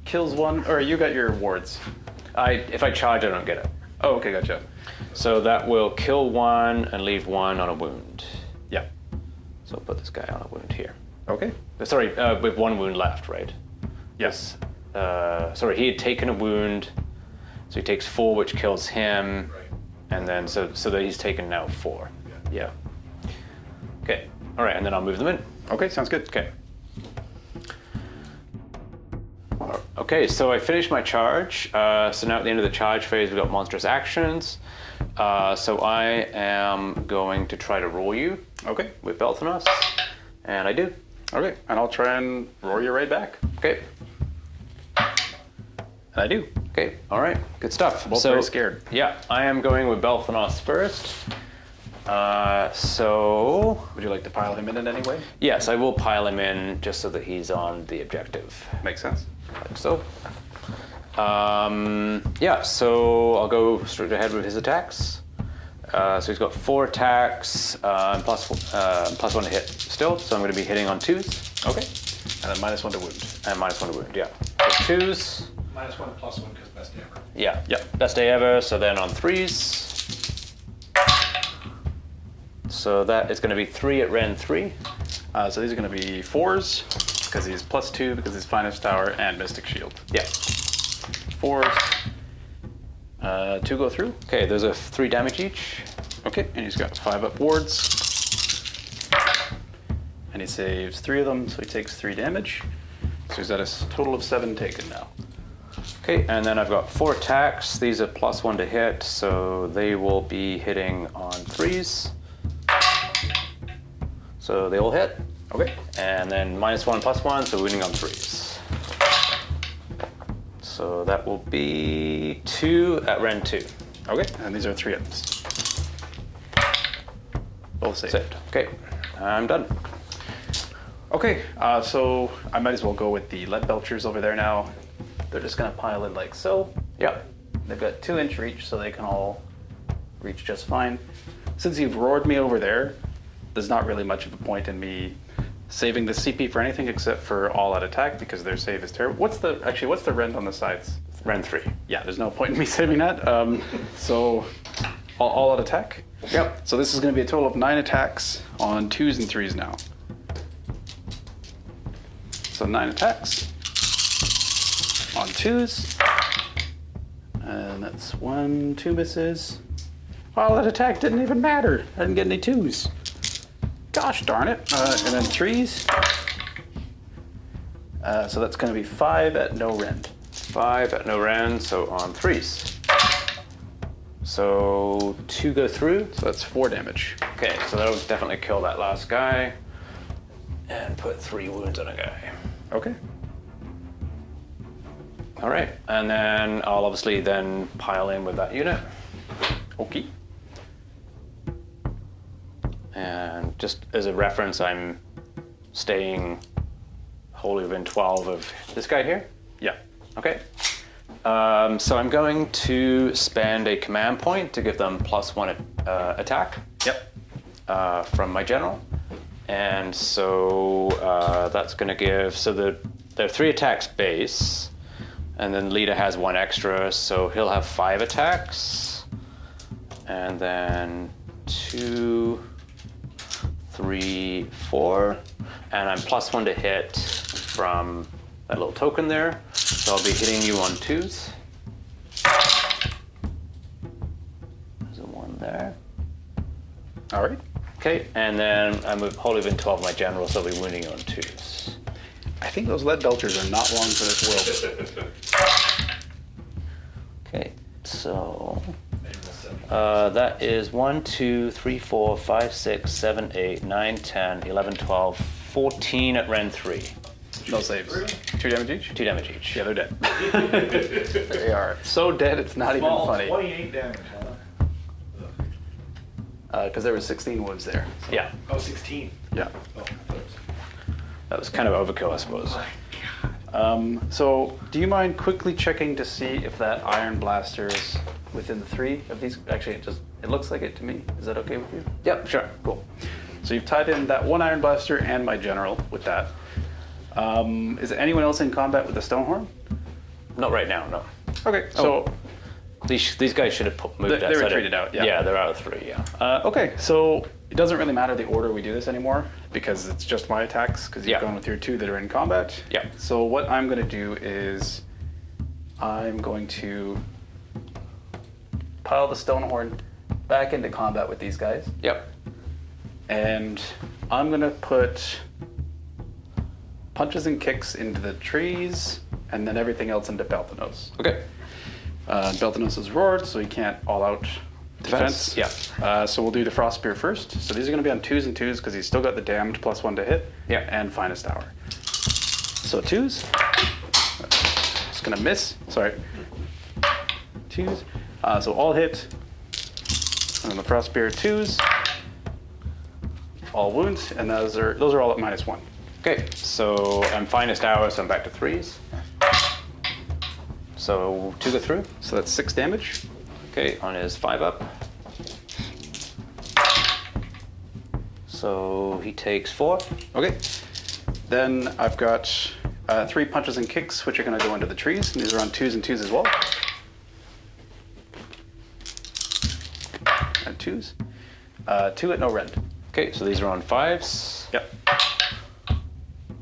kills one. Or you got your wards. If I charge, I don't get it. Oh, okay, gotcha. So that will kill 1 and leave 1 on a wound. Yeah. So I'll put this guy on a wound here. Okay. Sorry, with 1 wound left, right? Yes. Sorry, he had taken a wound, so he takes 4, which kills him, and then so that he's taken now 4. Yeah. Okay. All right, and then I'll move them in. Okay, sounds good. Okay. Okay, so I finished my charge. So now at the end of the charge phase, we've got monstrous actions. So I am going to try to roll you Okay. with Belthanos, and I do. Okay. And I'll try and roar you right back. Okay. And I do. Okay. All right. Good stuff. Both very scared. Yeah, I am going with Belthanos first. So Would you like to pile him in any way? yes, I will pile him in just so that he's on the objective. Makes sense. Like so. Yeah, so I'll go straight ahead with his attacks. So he's got 4 attacks, and +1 to hit still, so I'm going to be hitting on 2s. Okay. And then -1 to wound. And -1 to wound, yeah. So 2s, -1 +1 because best day ever. yeah. Yep. Best day ever, so then on 3s. So that is going to be 3 at Ren 3. So these are going to be 4s because he's +2 because he's Finest Tower and Mystic Shield. Yeah. 4s. 2 go through. Okay, those are 3 damage each. Okay, and he's got 5-up wards. And he saves 3 of them, so he takes 3 damage. So he's at a total of 7 taken now. Okay, and then I've got 4 attacks. These are +1 to hit, so they will be hitting on 3s. So they all hit. Okay. And then -1 +1, so wounding on 3s. So that will be 2 at Ren 2. Okay, and these are 3 hits. Both saved. Okay, I'm done. Okay, so I might as well go with the lead belchers over there now. They're just gonna pile in like so. Yep. They've got 2 inch reach, so they can all reach just fine. Since you've roared me over there, there's not really much of a point in me saving the CP for anything except for all out attack because their save is terrible. What's the rend on the sides? Rend 3. Yeah, there's no point in me saving that. So all out attack. Yep. So this is going to be a total of 9 attacks on 2s and 3s now. So 9 attacks on 2s. And that's 1, 2 misses. Well, that attack didn't even matter. I didn't get any 2s. Gosh darn it. And then 3s. So that's going to be 5 at no rend. 5 at no rend, so on 3s. So 2 go through. So that's 4 damage. Okay, so that'll definitely kill that last guy. And put 3 wounds on a guy. Okay. All right, and then I'll obviously then pile in with that unit. Okay. And just as a reference, I'm staying wholly within 12 of this guy here. Yeah. Okay. So I'm going to spend a command point to give them +1 attack. Yep. From my general. And so that's going to give, so they're 3 attacks base, and then leader has 1 extra, so he'll have 5 attacks. And then 2, 3, 4. And I'm +1 to hit from that little token there. So I'll be hitting you on 2s. There's a 1 there. All right. Okay, and then I'm wholly within 12 of my general, so I'll be wounding you on 2s. I think those lead belchers are not long for this world. Okay, so that is 1, 2, 3, 4, 5, 6, 7, 8, 9, 10, 11, 12, 14 at rend 3. No saves. 2 damage each? 2 damage each. Yeah, they're dead. They are so dead, it's not even funny. 28 damage, huh? Because there was 16 wounds there. Yeah, Oh, 16. Yeah. Oh, that was kind of overkill, I suppose. So, do you mind quickly checking to see if that iron blaster is within the 3 of these? Actually, it looks like it to me. Is that okay with you? Yep, sure. Cool. So you've tied in that 1 iron blaster and my general with that. Is anyone else in combat with the Stonehorn? Not right now, no. Okay, so These guys should have moved They outside. retreated out, yeah. Yeah, they're out of 3, yeah. okay, so it doesn't really matter the order we do this anymore because it's just my attacks because you've Yeah. gone with your 2 that are in combat. Yeah. So what I'm going to do is I'm going to pile the Stonehorn back into combat with these guys, Yep. and I'm going to put punches and kicks into the trees and then everything else into Belthanos. Okay. Belthanos is roared, so he can't all-out defense. Yeah. So we'll do the Frost Spear first. So these are going to be on 2s and 2s because he's still got the damned +1 to hit. Yeah. And Finest Hour. So 2s. Just going to miss. Sorry. 2s. So all hit. And then the Frost Spear 2s. All wounds. And those are all at -1. Okay, so I'm finest hour, so I'm back to 3s. So 2 go through. So that's 6 damage. Okay, on his 5 up. So he takes 4. Okay. Then I've got 3 punches and kicks, which are going to go into the trees. And these are on 2s and 2s as well. And 2s. 2 at no rend. Okay, so these are on 5s. Yep.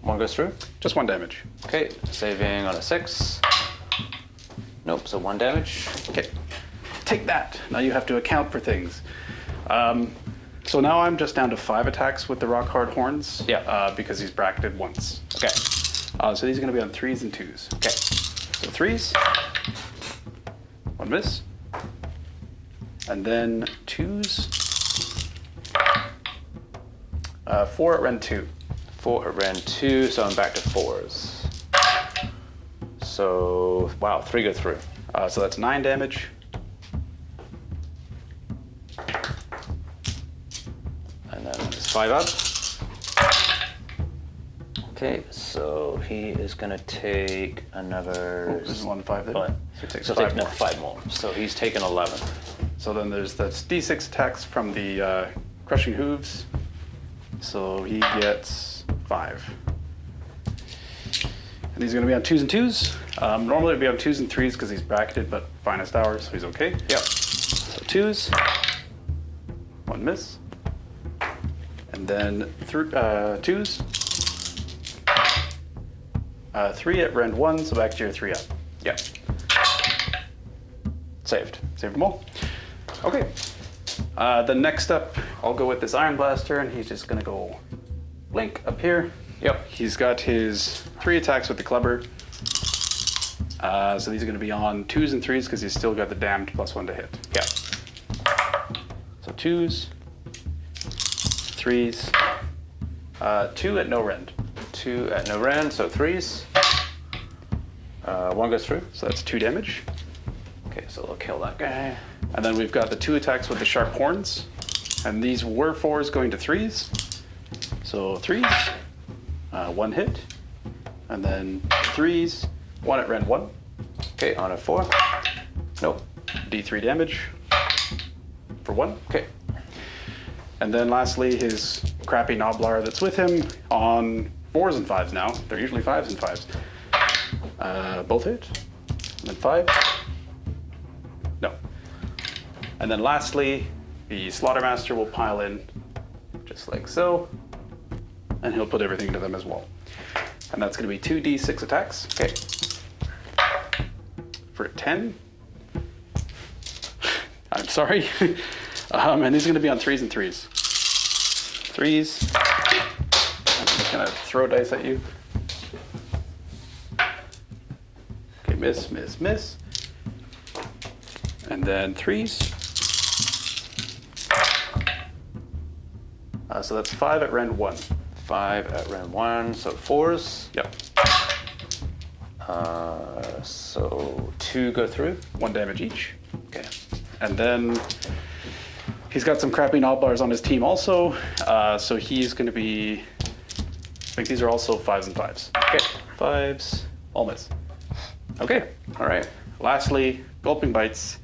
1 goes through. Just 1 damage. Okay, saving on a 6. Nope, so 1 damage. Okay. Take that. Now you have to account for things. So now I'm just down to 5 attacks with the rock hard horns. Yeah. Because he's bracketed once. Okay. So these are going to be on 3s and 2s. Okay. So 3s. 1 miss. And then 2s. 4 at rend 2. 4 at rend 2, so I'm back to 4s. So, wow, 3 go through. So that's 9 damage. 5 up. Okay, so he is gonna take another. There's 1 5 there. What? So he takes So 5 take more. 5 more. So he's taken 11. So then there's the D6 attacks from the crushing hooves. So he gets 5. And he's going to be on 2s and 2s. Normally it'd be on 2s and 3s because he's bracketed, but finest hour, so he's okay. Yep. So 2s. 1 miss. And then 2s. 3 at rend 1, so back to your 3 up. Yep. Saved. Save them all. Okay. Then next up, I'll go with this Iron Blaster, and he's just gonna go blink up here. Yep. He's got his 3 attacks with the clubber. So these are gonna be on 2s and 3s because he's still got the damned +1 to hit. Yep. So 2s, 3s, 2 at no rend. 2 at no rend, so 3s. 1 goes through. So that's 2 damage. Okay, so they'll kill that guy. And then we've got the 2 attacks with the sharp horns. And these were 4s going to 3s. So 3s, 1 hit. And then 3s, 1 at rend 1. Okay, on a 4. Nope. D3 damage for 1. Okay. And then lastly, his crappy Noblar that's with him on 4s and 5s now. They're usually 5s and 5s. Both hit. And then 5. No. And then lastly, the Slaughtermaster will pile in just like so. And he'll put everything into them as well. And that's going to be 2d6 attacks. Okay. For 10. I'm sorry. And he's going to be on 3s and 3s. 3s. I'm just going to throw dice at you. Okay, miss, miss, miss. And then 3s. So that's 5 at rend 1. 5 at rend 1, so 4s. Yep. So 2 go through. 1 damage each. Okay. And then he's got some crappy Noblars on his team also. So he's going to be, I think these are also 5s and 5s. Okay. 5s, all miss. Okay, all right. Lastly, Gulping Bites.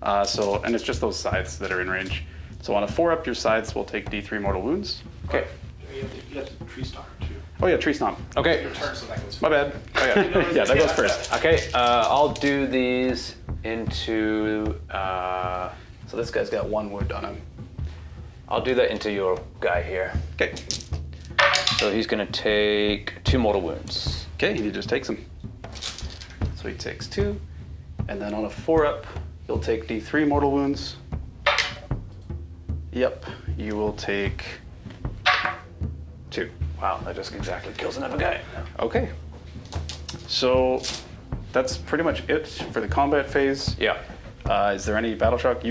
And it's just those sides that are in range. So on a 4 up, your sides will take D3 mortal wounds. Okay. You have to tree stomp too. Oh yeah, Tree Stomp. Okay. Your turn, so that goes. My bad. Oh yeah, yeah, that goes first. Okay, I'll do these into. So this guy's got 1 wound on him. I'll do that into your guy here. Okay. So he's gonna take 2 mortal wounds. Okay, he just takes him. So he takes 2, and then on a 4 up, he'll take D3 mortal wounds. Yep, you will take 2. Wow, that just exactly kills another guy. Okay. So that's pretty much it for the combat phase. Yeah. Is there any battle shock?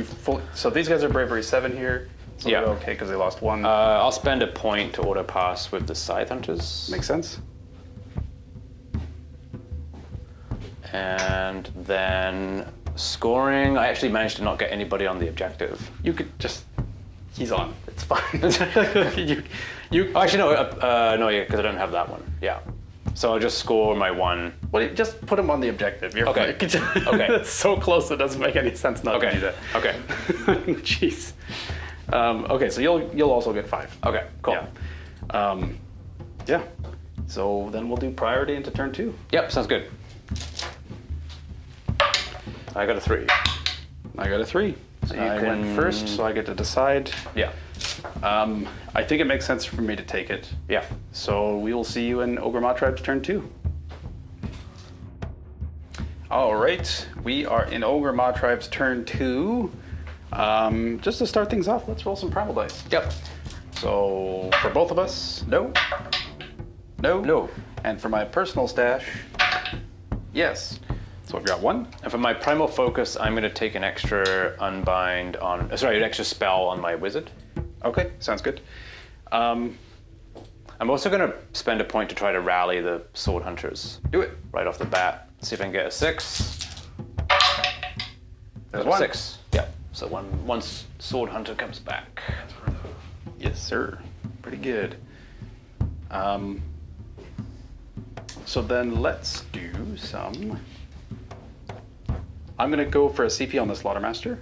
So these guys are bravery 7 here. So Yeah. they're okay because they lost 1. I'll spend a point to auto pass with the Scythe Hunters. Makes sense. And then scoring, I actually managed to not get anybody on the objective. You could just. He's on. It's fine. you. Actually, no, yeah, because I don't have that one. Yeah. So I'll just score my 1. Well, just put him on the objective. You're Okay. fine. Okay. It's so close. It doesn't make any sense not to Okay. do that. Okay. Jeez. Okay, so you'll also get 5. Okay, cool. Yeah. Yeah. So then we'll do priority into turn 2. Yep, sounds good. I got a 3. I got a 3. So you I can- went first, so I get to decide. Yeah. I think it makes sense for me to take it. Yeah. So we will see you in Ogre Mawtribes turn 2. All right, we are in Ogre Mawtribes turn 2. Just to start things off, let's roll some primal dice. Yep. So for both of us, no, no, No. and for my personal stash, yes. So I've got 1. And for my primal focus, I'm going to take an extra unbind on. Sorry, an extra spell on my wizard. Okay, sounds good. I'm also going to spend a point to try to rally the sword hunters Do it. right off the bat. See if I can get a 6. There's Got a 1. 6. Yep. So once sword hunter comes back. Yes, sir. Pretty good. So then let's do some... I'm going to go for a CP on the Slaughtermaster.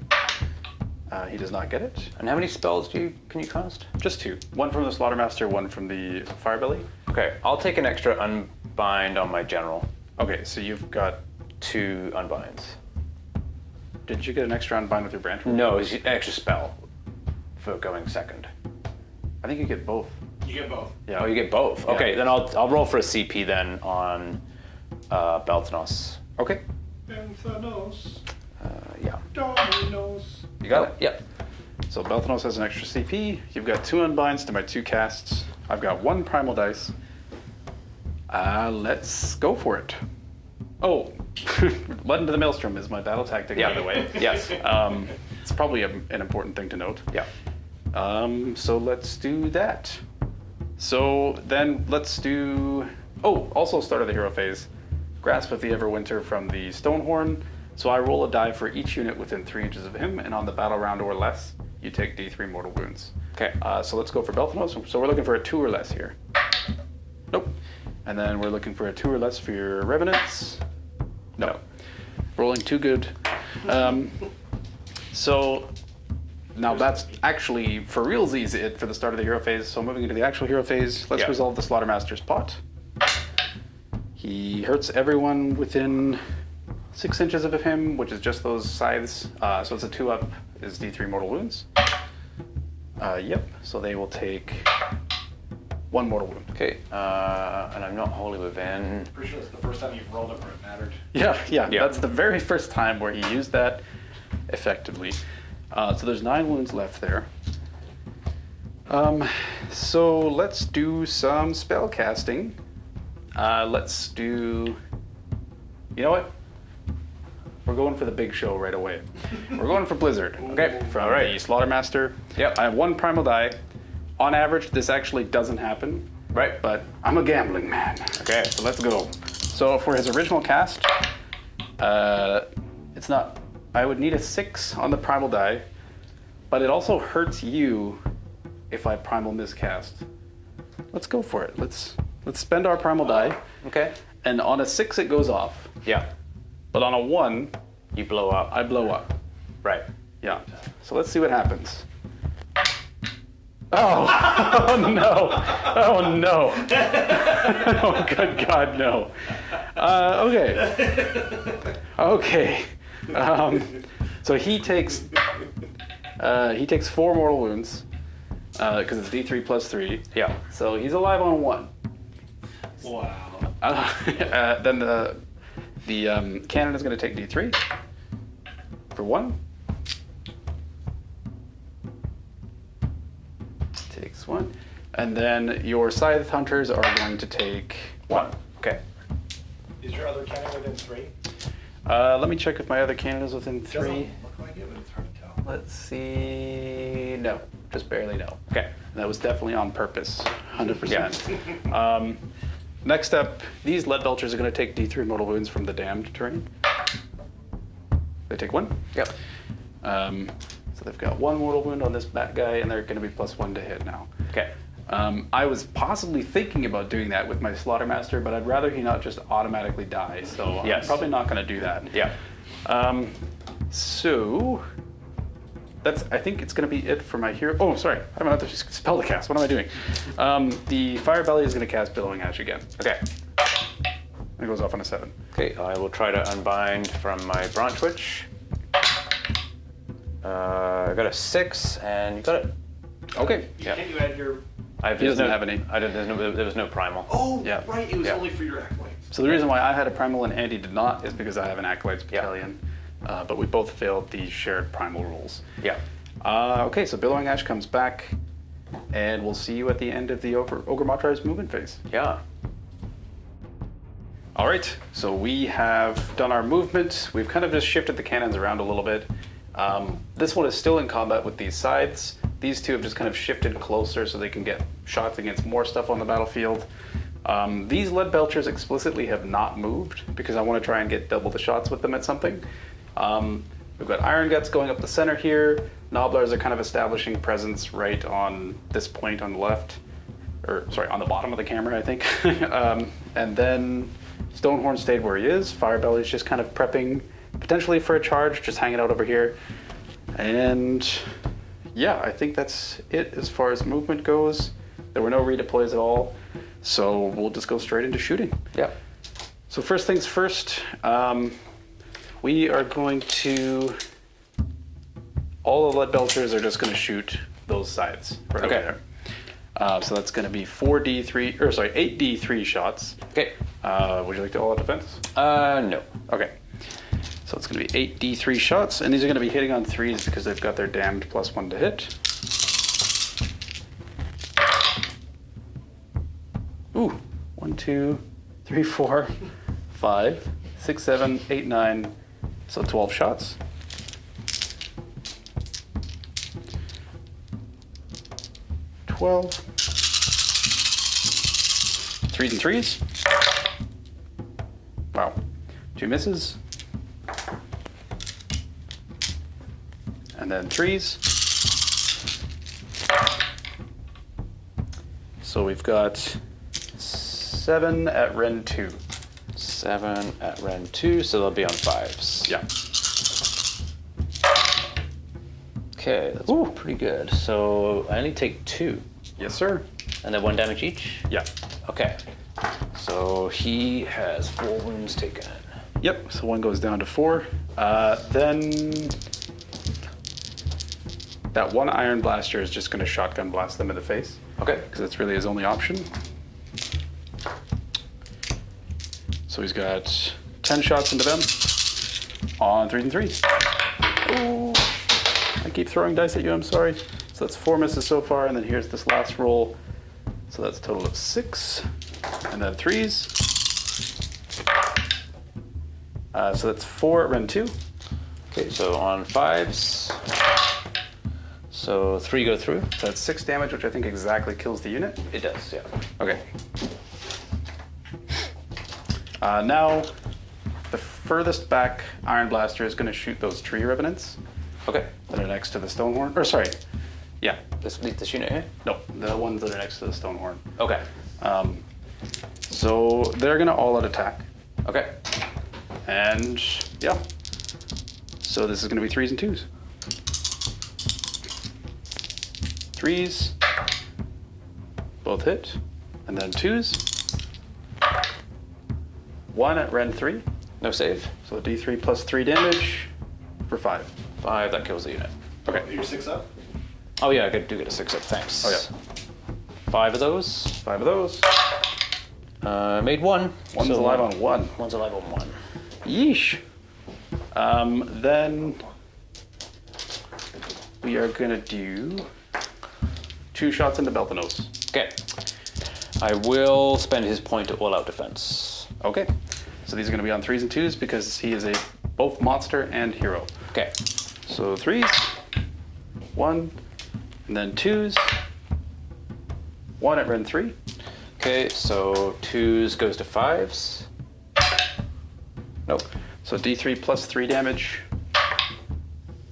He does not get it. And how many spells can you cast? Just 2. One from the Slaughtermaster, one from the Firebelly. Okay, I'll take an extra unbind on my general. Okay, so you've got... 2 unbinds. Did you get an extra unbind with your branch? No, it's an extra spell for going second. I think you get both. You get both. Yeah. Oh, you get both. Okay, then I'll roll for a CP then on Belthanos. Okay. Belthanos. Yeah. Dominos. You got it? Yep. So Belthanos has an extra CP. You've got 2 unbinds to my 2 casts. I've got 1 primal dice. Let's go for it. Oh, Blood into the Maelstrom is my battle tactic, by the way. Yes. It's probably an important thing to note. Yeah. So let's do that. So then let's do... Oh, also start of the hero phase. Grasp of the Everwinter from the Stonehorn. So I roll a die for each unit within 3 inches of him, and on the battle round or less, you take D3 mortal wounds. Okay. So let's go for Belthanos. So we're looking for a 2 or less here. Nope. And then we're looking for a 2 or less for your Revenants. No. Rolling too good. So now that's actually for realsies it for the start of the hero phase. So moving into the actual hero phase, let's resolve the Slaughtermaster's pot. He hurts everyone within 6 inches of him, which is just those scythes. So it's a 2-up, is D3 mortal wounds. Yep. So they will take 1 mortal wound. Okay. And I'm not wholly within. Pretty sure it's the first time you've rolled it where it mattered. Yeah. That's the very first time where he used that effectively. So there's 9 wounds left there. So let's do some spell casting. Let's do... You know what? We're going for the big show right away. We're going for Blizzard. Okay. From the Slaughtermaster. Yep. I have 1 primal die. On average, this actually doesn't happen. Right. But I'm a gambling man. Okay, so let's go. So for his original cast, it's not... I would need a 6 on the primal die, but it also hurts you if I primal miscast. Let's go for it. Let's spend our primal die. Okay. And on a 6, it goes off. Yeah. But on a 1, You blow up. I blow up. Right. Yeah. So let's see what happens. Oh, oh no. Oh no. Oh good God, no. Okay. Okay. So he takes 4 mortal wounds because it's D3 plus 3. Yeah. So he's alive on 1. Wow. Then the cannon is going to take D3 for 1. Takes 1. And then your scythe hunters are going to take 1. Okay. Is your other cannon within 3? Let me check if my other cannon is within 3. Doesn't look like it, but it's hard to tell. Let's see. No, just barely no. Okay. That was definitely on purpose. 100%. Next up, these lead belchers are going to take D3 mortal wounds from the damned terrain. They take 1. Yep. So they've got 1 mortal wound on this bat guy, and they're going to be +1 to hit now. Okay. I was possibly thinking about doing that with my Slaughtermaster, but I'd rather he not just automatically die, so Yes. I'm probably not going to do that. Yeah. So I think it's going to be it for my hero. Oh, sorry, I have another spell to cast. What am I doing? The Firebelly is going to cast Billowing Ash again. Okay. It goes off on a 7. Okay, I will try to unbind from my Branch Witch. I got a 6, and you got it. Okay. Yeah. Can't you add your... He doesn't have any. There was no primal. Oh, Yeah. right. It was Yeah. only for your acolytes. So the reason why I had a primal and Andy did not is because I have an Acolytes Battalion, but we both failed the shared primal rules. Yeah. Okay, so Billowing Ash comes back, and we'll see you at the end of the Ogre Mawtribes movement phase. Yeah. All right, so we have done our movement. We've kind of just shifted the cannons around a little bit. This one is still in combat with these scythes. These two have just kind of shifted closer so they can get shots against more stuff on the battlefield. These lead belchers explicitly have not moved because I want to try and get double the shots with them at something. We've got Iron Guts going up the center here. Nobblers are kind of establishing presence right on this point on the left. on the bottom of the camera, I think. And then Stonehorn stayed where he is. Firebelly's just kind of prepping potentially for a charge, just hanging out over here. And yeah, I think that's it as far as movement goes. There were no redeploys at all, so we'll just go straight into shooting. Yeah. So first things first, we are going to, all the lead belchers are just going to shoot those sides right over there. So that's going to be 8d3 shots. Okay. Would you like to all out defense? No. Okay. So it's going to be 8d3 shots, and these are going to be hitting on 3s because they've got their damned +1 to hit. Ooh, 1, 2, 3, 4, 5, 6, 7, 8, 9. So 12 shots. Threes and threes. Wow. 2 misses. And then 3s. So we've got 7 at Ren 2. 7 at Ren 2, so they'll be on 5s. Yeah. Okay, that's pretty good. So I only take 2. Yes, sir. And then 1 damage each? Yeah. Okay. So he has 4 wounds taken. Yep, so 1 goes down to 4. Then that 1 Iron Blaster is just going to shotgun blast them in the face. Okay. Because that's really his only option. So he's got 10 shots into them on 3s and 3s. Oh, I keep throwing dice at you, I'm sorry. So that's 4 misses so far, and then here's this last roll. So that's a total of 6, and then 3s. So that's 4 at Ren 2. Okay, so on 5s. So 3 go through. So that's 6 damage, which I think exactly kills the unit. It does, yeah. Okay. Now, the furthest back Iron Blaster is going to shoot those tree revenants Okay. that are next to the Stonehorn. Or sorry, yeah, This unit here? no, the ones that are next to the Stonehorn. Okay. So they're going to all-out attack. Okay. And yeah, so this is going to be 3s and 2s. 3s, both hit, and then 2s. 1 at Ren 3, No save. so D3 plus 3 damage for 5. 5, that kills the unit. Okay. You're 6 up? Oh yeah, I do get a 6 up, thanks. Oh yeah. 5 of those. 5 of those. Made 1. One's So alive on 1. One's alive on 1. Yeesh. Then we are gonna do 2 shots into Belthanos. Okay. I will spend his point to all-out defense. Okay. So these are gonna be on 3s and 2s because he is a both monster and hero. Okay. So 3s, 1, and then 2s. 1 at Ren 3. Okay, so 2s goes to 5s. Nope. So D3 plus 3 damage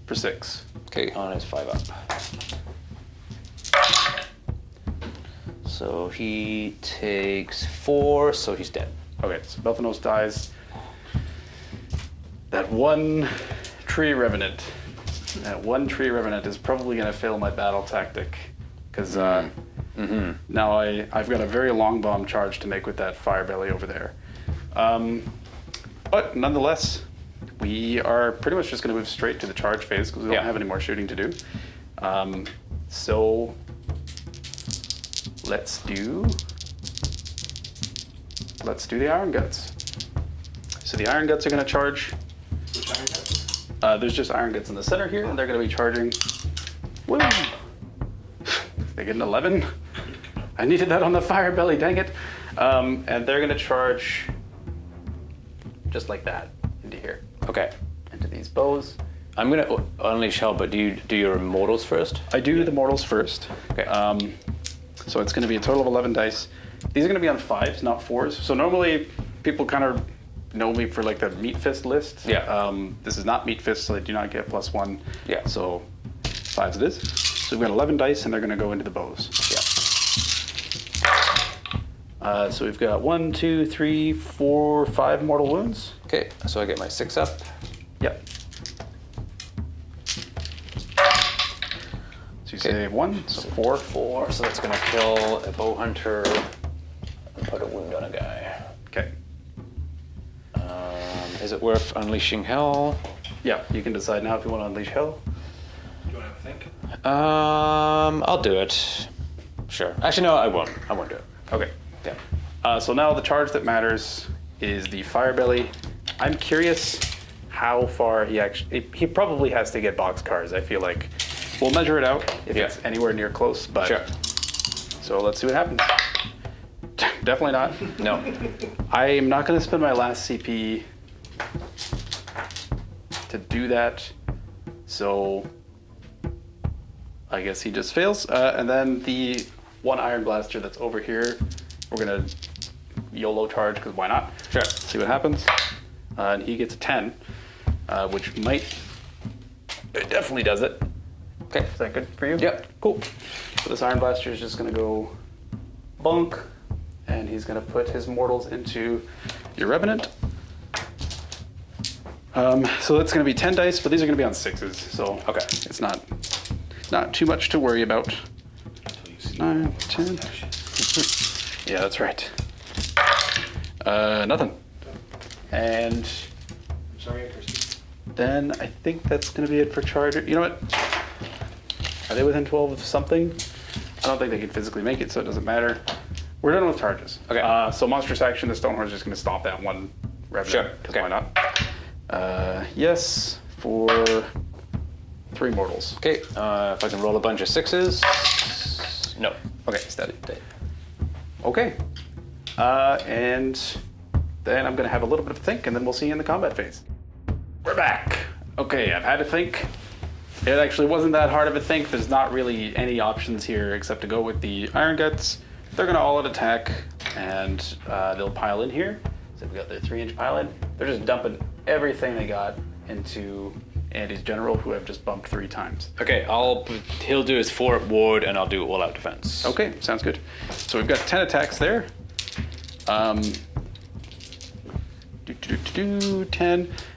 for 6. Okay, on his 5 up. So he takes 4, so he's dead. Okay, so Belthanos dies. That 1 tree revenant. That 1 tree revenant is probably going to fail my battle tactic. Because now I've got a very long bomb charge to make with that Firebelly over there. But nonetheless, we are pretty much just going to move straight to the charge phase because we don't have any more shooting to do. So let's do the Iron Guts. So the Iron Guts are going to charge. Which Iron Guts? There's just Iron Guts in the center here, and they're going to be charging. Woo! They get an 11. I needed that on the Firebelly, dang it. And they're going to charge just like that into here, Okay. into these bows. I'm gonna unleash hell, but do you do your immortals first? I do the mortals first. Okay. So it's going to be a total of 11 dice. These are going to be on 5s, not 4s. So normally people kind of know me for like the meat fist list. Yeah. This is not meat fist, so they do not get +1. Yeah. So 5s it is. So we've got 11 dice, and they're going to go into the bows. Yeah. So we've got 1, 2, 3, 4, 5 mortal wounds. Okay, so I get my 6 up. Yep. So you save 1, so 4. 4, so that's gonna kill a bow hunter and put a wound on a guy. Okay. Is it worth unleashing hell? Yeah, you can decide now if you want to unleash hell. Do you want to have a think? I'll do it. Sure. Actually, no, I won't. I won't do it. Okay. Yeah. So now the charge that matters is the fire belly. I'm curious how far he probably has to get boxcars. I feel like we'll measure it out if Yeah. it's anywhere near close. But Sure. so let's see what happens. Definitely not. No. I'm not going to spend my last CP to do that. So I guess he just fails. And then the one iron blaster that's over here, we're going to YOLO charge because why not? Sure. See what happens. And he gets a 10, which might. It definitely does it. Okay. Is that good for you? Yep. Cool. So this iron blaster is just going to go bunk, and he's going to put his mortals into your revenant. So that's going to be 10 dice, but these are going to be on 6s, so Okay. it's not too much to worry about. 9, 10. Yeah, that's right. Nothing. And Sorry, I cursed you. then I think that's going to be it for charge. You know what? Are they within 12 of something? I don't think they can physically make it, so it doesn't matter. We're done with charges. Okay. So monstrous action, the Stonehorn's just going to stop that one revenant. Sure, Because okay. why not? Yes, for 3 mortals. Okay. If I can roll a bunch of 6s. No. Okay, steady. Okay. And then I'm going to have a little bit of a think, and then we'll see you in the combat phase. We're back. Okay, I've had to think. It actually wasn't that hard of a think. There's not really any options here except to go with the Iron Guts. They're going to all-out attack, and they'll pile in here. So we got their 3-inch pile in. They're just dumping everything they got into Andy's general, who I've just bumped 3 times. Okay, he'll do his 4 up ward, and I'll do all-out defense. Okay, sounds good. So we've got 10 attacks there. 10,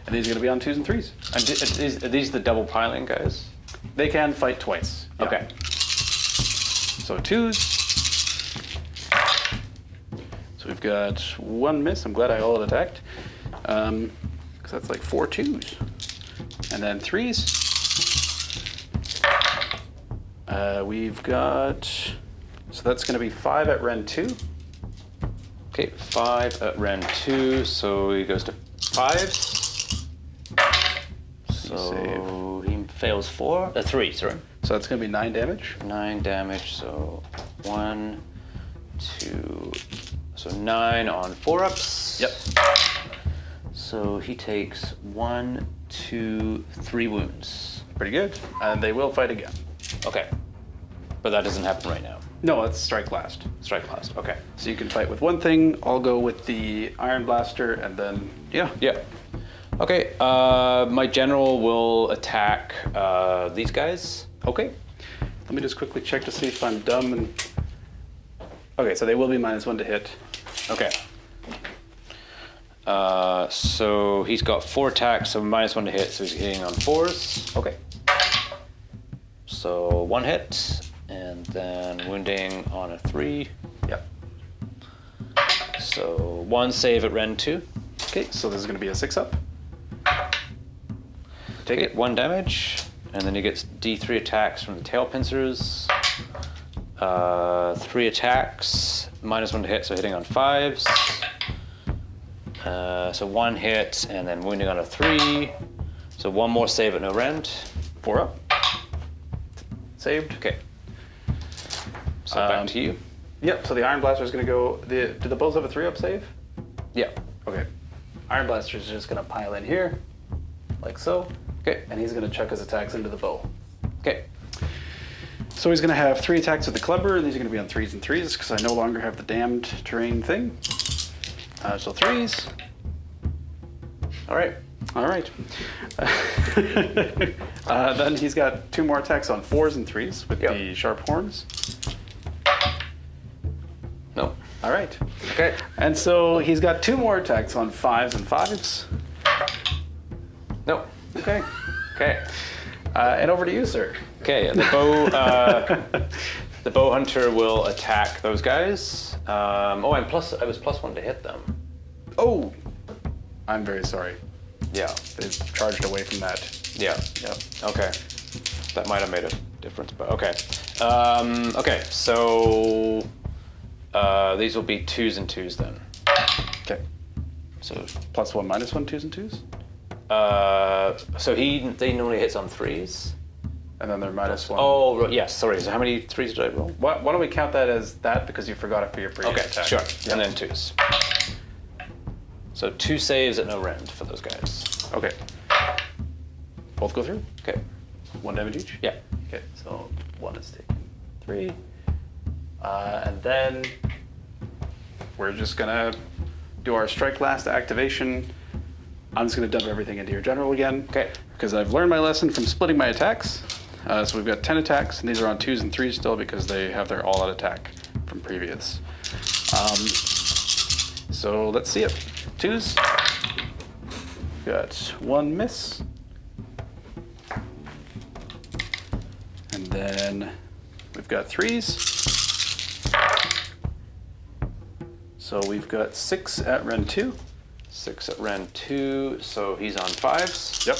and these are going to be on 2s and 3s. And are these the double piling guys? They can fight twice. Yeah. Okay. So 2s. So we've got 1 miss. I'm glad I all attacked. Because that's like 4 2s. And then 3s. We've got. So that's going to be 5 at Ren 2. Okay, 5 at Ren 2, so he goes to 5s. So he fails 3, sorry. So that's going to be 9 damage. 9 damage, so 1, 2, so 9 on 4-ups. Yep. So he takes 1, 2, 3 wounds. Pretty good. And they will fight again. Okay. But that doesn't happen right now. No, that's strike last. Strike last. Okay. So you can fight with one thing. I'll go with the Iron Blaster, and then yeah. Yeah. Okay. My general will attack these guys. Okay. Let me just quickly check to see if I'm dumb. And okay, so they will be -1 to hit. Okay. So he's got 4 attacks, so -1 to hit, so he's hitting on 4s. Okay. So 1 hit, and then wounding on a 3. Yep. So 1 save at Ren 2. Okay, so this is going to be a 6-up. Take it, 1 damage, and then he gets D3 attacks from the tail pincers. 3 attacks, -1 to hit, so hitting on 5s. So 1 hit, and then wounding on a 3. So 1 more save at no rend. 4 up. Saved. Okay. So back to you. Yep, so the Iron Blaster is going to go. Do the bows have a 3-up save? Yeah. Okay. Iron Blaster is just going to pile in here, like so. Okay. And he's going to chuck his attacks into the bow. Okay. So he's going to have 3 attacks with the clubber, and these are going to be on 3s and 3s because I no longer have the damned terrain thing. So 3s. All right. Then he's got 2 more attacks on 4s and 3s with the sharp horns. No. All right. Okay. And so he's got 2 more attacks on 5s and 5s. No. Okay. Okay. And over to you, sir. Okay. The bow hunter will attack those guys. And I was +1 to hit them. Oh, I'm very sorry. Yeah. They've charged away from that. Yeah. Yep. Okay. That might have made a difference, but okay. Okay. So these will be 2s and 2s then. Okay. So +1, -1, 2s and 2s. so they normally hits on 3s. And then they're -1. Oh, yes. Sorry. So how many 3s did I roll? Why don't we count that as that because you forgot it for your previous Okay, attack? sure. Yeah. And then 2s. So 2 saves at no rend for those guys. Okay. Both go through? Okay. 1 damage each? Yeah. Okay, so 1 is taken 3. And then we're just gonna do our strike last activation. I'm just gonna dump everything into your general again. Okay. Because I've learned my lesson from splitting my attacks. So we've got 10 attacks, and these are on 2s and 3s still because they have their all-out attack from previous. So let's see it. 2s. Got 1 miss. And then we've got 3s. So we've got 6 at rend 2. 6 at rend 2, so he's on 5s. Yep.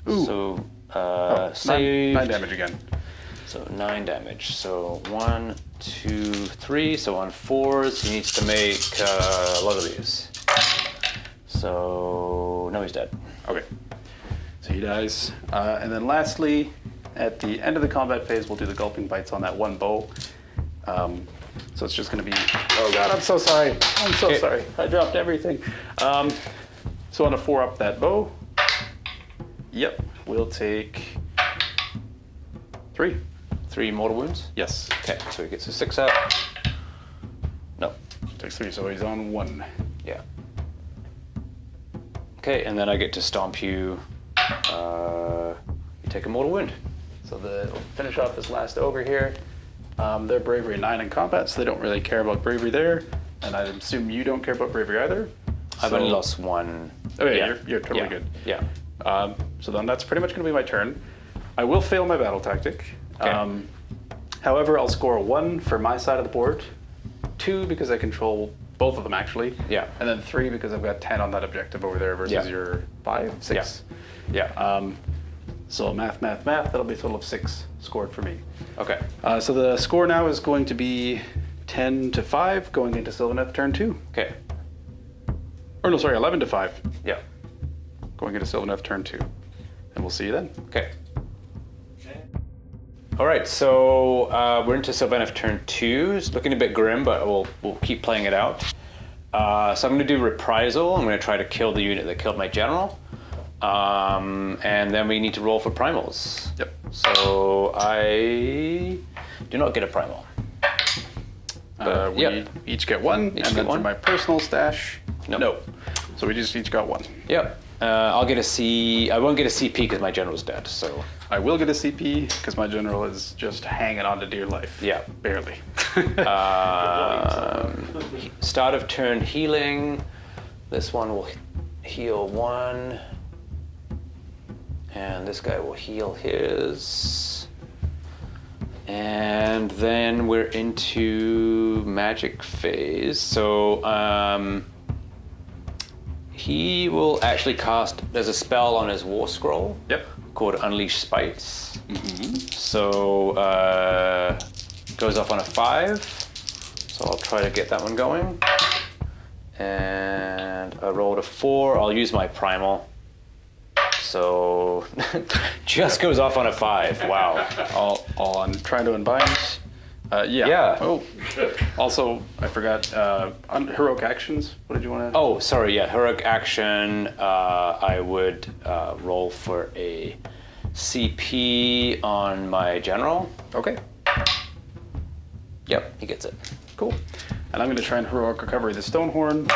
Ooh. So, nine saved. damage again. So 9 damage. So 1, 2, 3. So on 4s, he needs to make a lot of these. So, no, he's dead. Okay. So he dies. And then lastly, at the end of the combat phase, we'll do the gulping bites on that 1 bow. So it's just going to be... Oh, God, I'm so sorry. I'm so sorry. I dropped everything. So on a 4 up that bow. Yep. We'll take 3. 3 mortal wounds? Yes. Okay, so he gets a 6 up. No. Takes 3, so he's on 1. Yeah. Okay, and then I get to stomp you. You take a mortal wound. So we'll finish off this last ogre here. They're bravery 9 in combat, so they don't really care about bravery there. And I assume you don't care about bravery either. I've only lost 1. Okay, Yeah. you're totally good. Yeah. So then that's pretty much going to be my turn. I will fail my battle tactic. Okay. However, I'll score a 1 for my side of the board, 2 because I control both of them actually. Yeah. And then 3 because I've got 10 on that objective over there versus your 5, 6. Yeah. So math, that'll be a total of 6 scored for me. Okay. So the score now is going to be 10 to 5 going into Sylvaneth turn 2. Okay. Or no, sorry, 11 to 5 Yeah. going into Sylvaneth turn 2. And we'll see you then. Okay. All right, so we're into Sylvaneth turn 2. It's looking a bit grim, but we'll keep playing it out. So I'm going to do reprisal. I'm going to try to kill the unit that killed my general. And then we need to roll for primals. Yep. So I do not get a primal. We each get 1, and get then for 1. my personal stash, no. So we just each got 1. Yep. I'll get a C. I won't get a CP because my general's dead. So I will get a CP because my general is just hanging on to dear life. Yeah. Barely. start of turn healing. This one will heal 1. And this guy will heal his. And then we're into magic phase. So he will actually cast, there's a spell on his war scroll. Yep. Called Unleash Spites. So goes off on a 5. So I'll try to get that one going. And I rolled a 4. I'll use my primal. So just goes off on a 5. Wow. all on trying to unbind. Yeah. Oh. Also, I forgot on heroic actions. What did you want to? Oh, sorry. Yeah, heroic action. I would roll for a CP on my general. Okay. Yep, he gets it. Cool. And I'm going to try and heroic recovery the Stonehorn,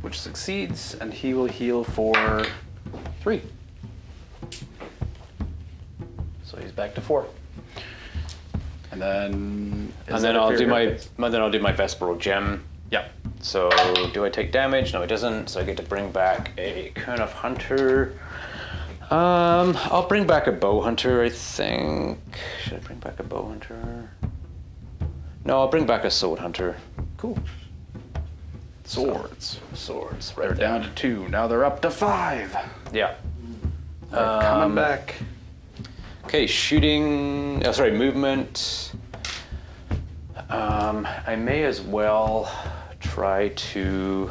which succeeds, and he will heal for 3. So he's back to 4. And then. And then I'll do my Vesperal Gem. Yeah. So do I take damage? No, it doesn't. So I get to bring back a Kern of Hunter. I'll bring back a Bow Hunter, I think. Should I bring back a Bow Hunter? No, I'll bring back a Sword Hunter. Cool. Swords. Swords, They're right there. down to 2. Now they're up to 5. Yeah. They're coming back. Okay, shooting. Oh, sorry, movement. I may as well try to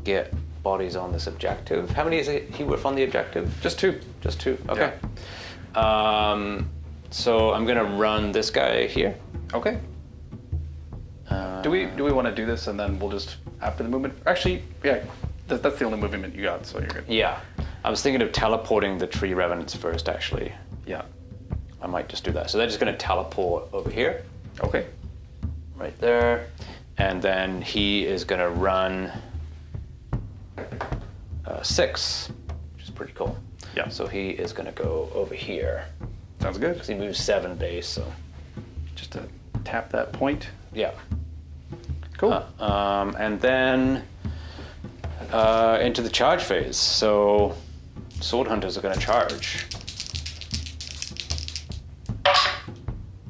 get bodies on this objective. How many is it he worth on the objective? Just 2. Just 2. Okay. So I'm gonna run this guy here. Okay. Do we want to do this and then we'll just after the movement? Actually, yeah, that's the only movement you got, so you're good. Yeah. I was thinking of teleporting the tree revenants first, actually. Yeah. I might just do that. So they're just gonna teleport over here. Okay. Right there. And then he is gonna run 6, which is pretty cool. Yeah. So he is gonna go over here. Sounds good. Because he moves 7 base, so. Just to tap that point. Yeah. Cool. And then into the charge phase. So Sword Hunters are gonna charge.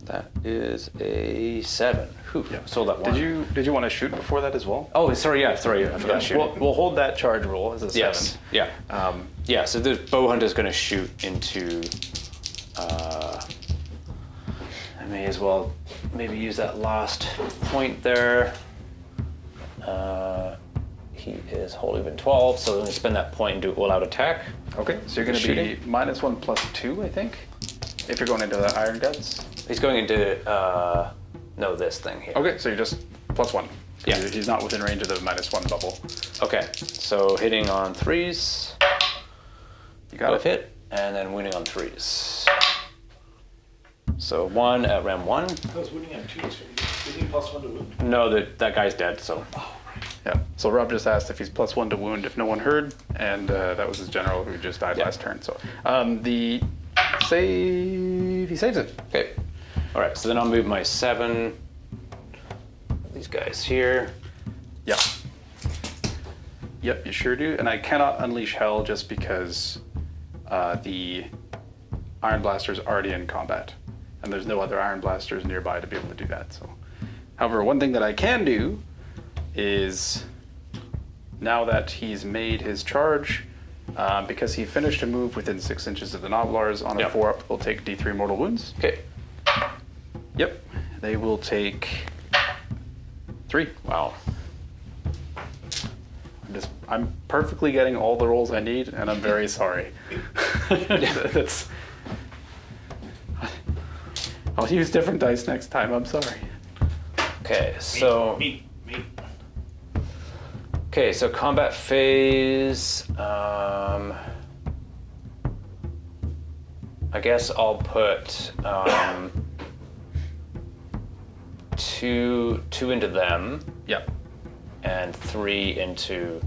That is a 7. Whew, sold that one. Did you want to shoot before that as well? Oh, sorry, I forgot to shoot. We'll hold that charge roll as a 7. Yes, yeah. Yeah, so the Bow Hunter's going to shoot into... I may as well maybe use that last point there. He is wholly within 12, so I'm going to spend that point and do all-out attack. Okay, so you're going to be -1 +2, I think, if you're going into the Iron Guts. He's going into, no, this thing here. Okay, so you're just +1. Yeah. He's not within range of the -1 bubble. Okay, so hitting on 3s. You got Both it. hit, and then wounding on 3s. So 1 at round 1. I was wounding at 2, so you need +1 to wound. No, that guy's dead, so. Yeah. So Rob just asked if he's +1 to wound if no one heard, and that was his general who just died last turn. So the save, he saves it. Okay. All right, so then I'll move my 7. These guys here. Yep. Yep, you sure do. And I cannot unleash hell just because the Iron Blaster's already in combat, and there's no other Iron Blasters nearby to be able to do that. So, however, one thing that I can do is now that he's made his charge, because he finished a move within 6 inches of the Noblars on a 4-up, will take D3 mortal wounds. Okay. Yep, they will take 3. Wow. I'm perfectly getting all the rolls I need, and I'm very sorry. That's. I'll use different dice next time. I'm sorry. Okay, so. Me. Okay, so combat phase. I guess I'll put 2 into them. Yep. And 3 into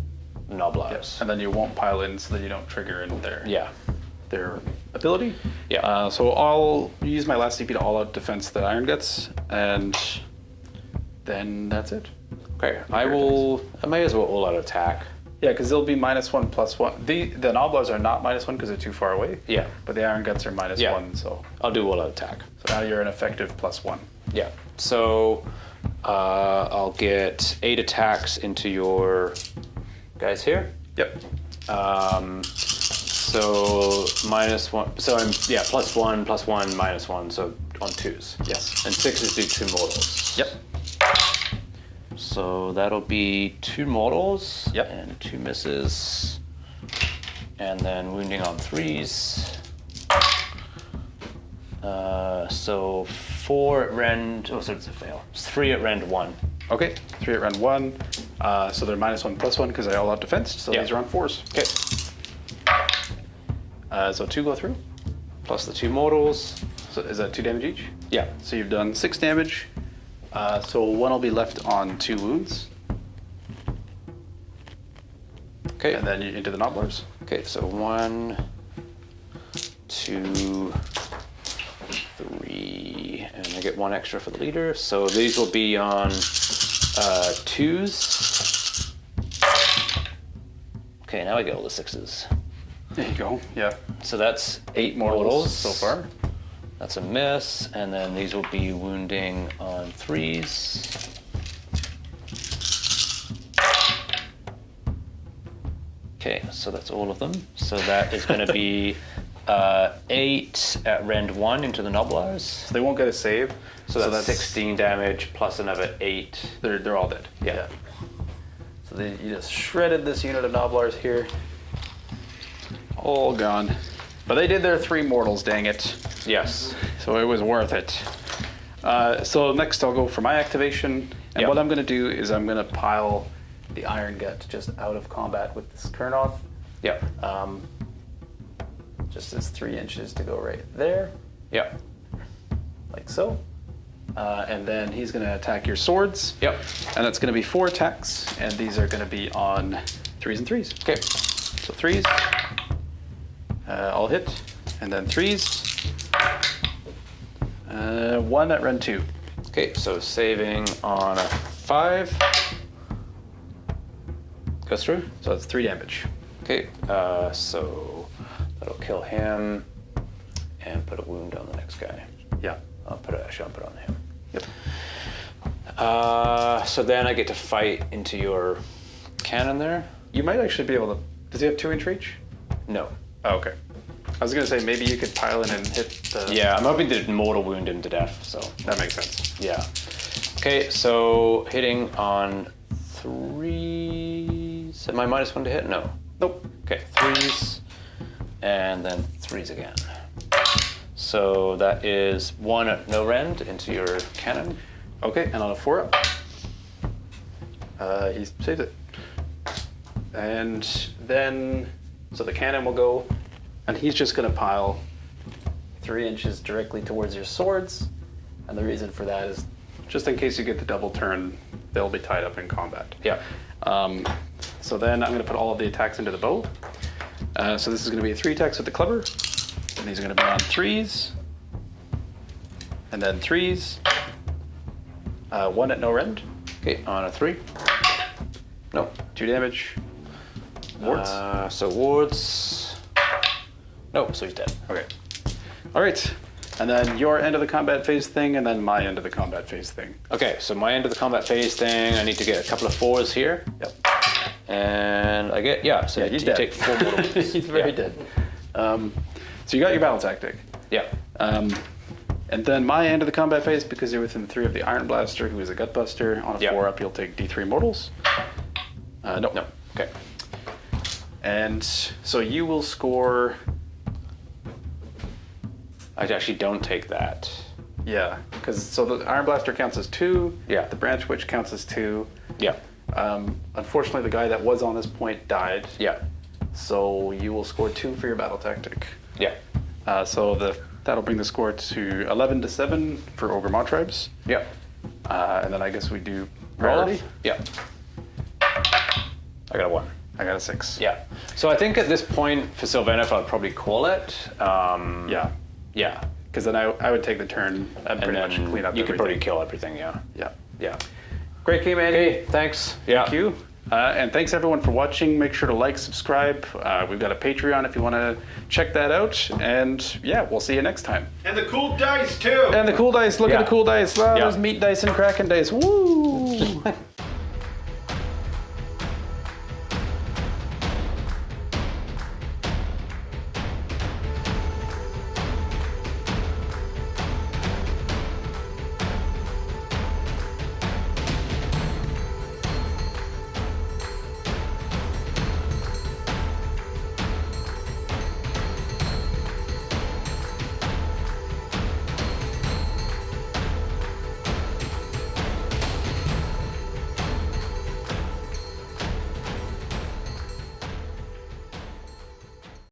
Noblars. Yes. And then you won't pile in so that you don't trigger in their ability. Yeah. So I'll use my last CP to all-out defense the Iron Guts, and then that's it. Okay, I may as well all-out attack. Yeah, because they'll be -1 +1. The Noblars are not -1 because they're too far away. Yeah. But the Iron Guts are -1, so I'll do all-out attack. now you're an effective +1. Yeah. So I'll get 8 attacks into your guys here. Yep. So -1. So I'm +1, +1, -1. So on 2s. Yes. And 6s do 2 mortals. Yep. So that'll be 2 mortals. Yep. And 2 misses. And then wounding on 3s. So 4 at rend. Oh, so it's a fail. It's 3 at rend 1. Okay, 3 at round 1. So they're -1 +1 because I all-out defense, so these are on 4s. Okay. So 2 go through. Plus the 2 mortals. So is that 2 damage each? Yeah. So you've done 6 damage. So 1 will be left on 2 wounds. Okay. And then you into the Noblars. Okay, so 1, 2, 3, and I get 1 extra for the leader. So these will be on 2s. Okay, now I get all the 6s. There you go. Yeah. So that's 8 Mortals so far. That's a miss, and then these will be wounding on 3s. Okay, so that's all of them. So that is going to be 8 at rend 1 into the Noblars. So they won't get a save. So that's 16 damage plus another 8. They're all dead. Yeah. So you just shredded this unit of Noblars here. All gone. But they did their 3 mortals, dang it. Yes. So it was worth it. So next I'll go for my activation. And Yep. what I'm going to do is I'm going to pile the Iron Gut just out of combat with this Kurnoth. Yep. Just as 3 inches to go right there, Yep. like so. And then he's going to attack your swords. Yep. And that's going to be 4 attacks. And these are going to be on 3s and 3s. Okay. So 3s. I'll hit. And then 3s. 1 at run 2. Okay, so saving on a 5. Goes through. So that's 3 damage. Okay, so that'll kill him and put a wound on the next guy. Yeah. I'll put it on him. Yep. So then I get to fight into your cannon there. You might actually be able to. Does he have 2-inch reach? No. Oh, okay. I was gonna say maybe you could pile in and hit the. Yeah, I'm hoping to mortal wound him to death. So That makes sense. yeah. Okay, so hitting on 3s. Am I -1 to hit? No. Nope. Okay, 3s, and then 3s again. So that is 1 at no rend into your cannon. Okay, and on a 4 up. He saved it. And then, so the cannon will go, and he's just gonna pile 3 inches directly towards your swords. And the reason for that is just in case you get the double turn, they'll be tied up in combat. Yeah. So then I'm gonna put all of the attacks into the bow. So this is gonna be 3 attacks with the clubber. And these are gonna be on 3s. And then 3s. 1 at no rend. Okay, on a 3. No. 2 damage. Wards. So wards. No, so he's dead. Okay. All right. And then your end of the combat phase thing, and then my end of the combat phase thing. Okay, so my end of the combat phase thing, I need to get a couple of 4s here. Yep. And I get, so Yeah, he's you dead. take 4 mortal wounds. He's very dead. So you got your battle tactic. Yeah. And then my end of the combat phase, because you're within 3 of the Iron Blaster, who is a Gutbuster, on a Yep. 4 up, you'll take D3 mortals. No. No. Okay. And so you will score. I actually don't take that. Yeah, because so the Iron Blaster counts as 2. Yeah. The Branch Witch counts as 2. Yeah. Unfortunately, the guy that was on this point died. Yeah. So you will score 2 for your battle tactic. Yeah. So that'll bring the score to 11 to 7 for Ogre Mawtribes. Yeah. And then I guess we do Roll rarity. off? Yeah. I got a 1. I got a 6. Yeah. So I think at this point for Sylvaneth, I'd probably call it. Yeah. Yeah. Because then I would take the turn and And pretty then much clean up you could probably everything. kill everything, yeah. Yeah. Yeah. Great game, Andy. Okay, thanks. Yeah. Thank you. And thanks everyone for watching. Make sure to like, subscribe. We've got a Patreon if you want to check that out. And yeah, we'll see you next time. And the cool dice too. And the cool dice. Look at Yeah. the cool dice. Wow, Yeah. those meat dice and Kraken dice. Woo!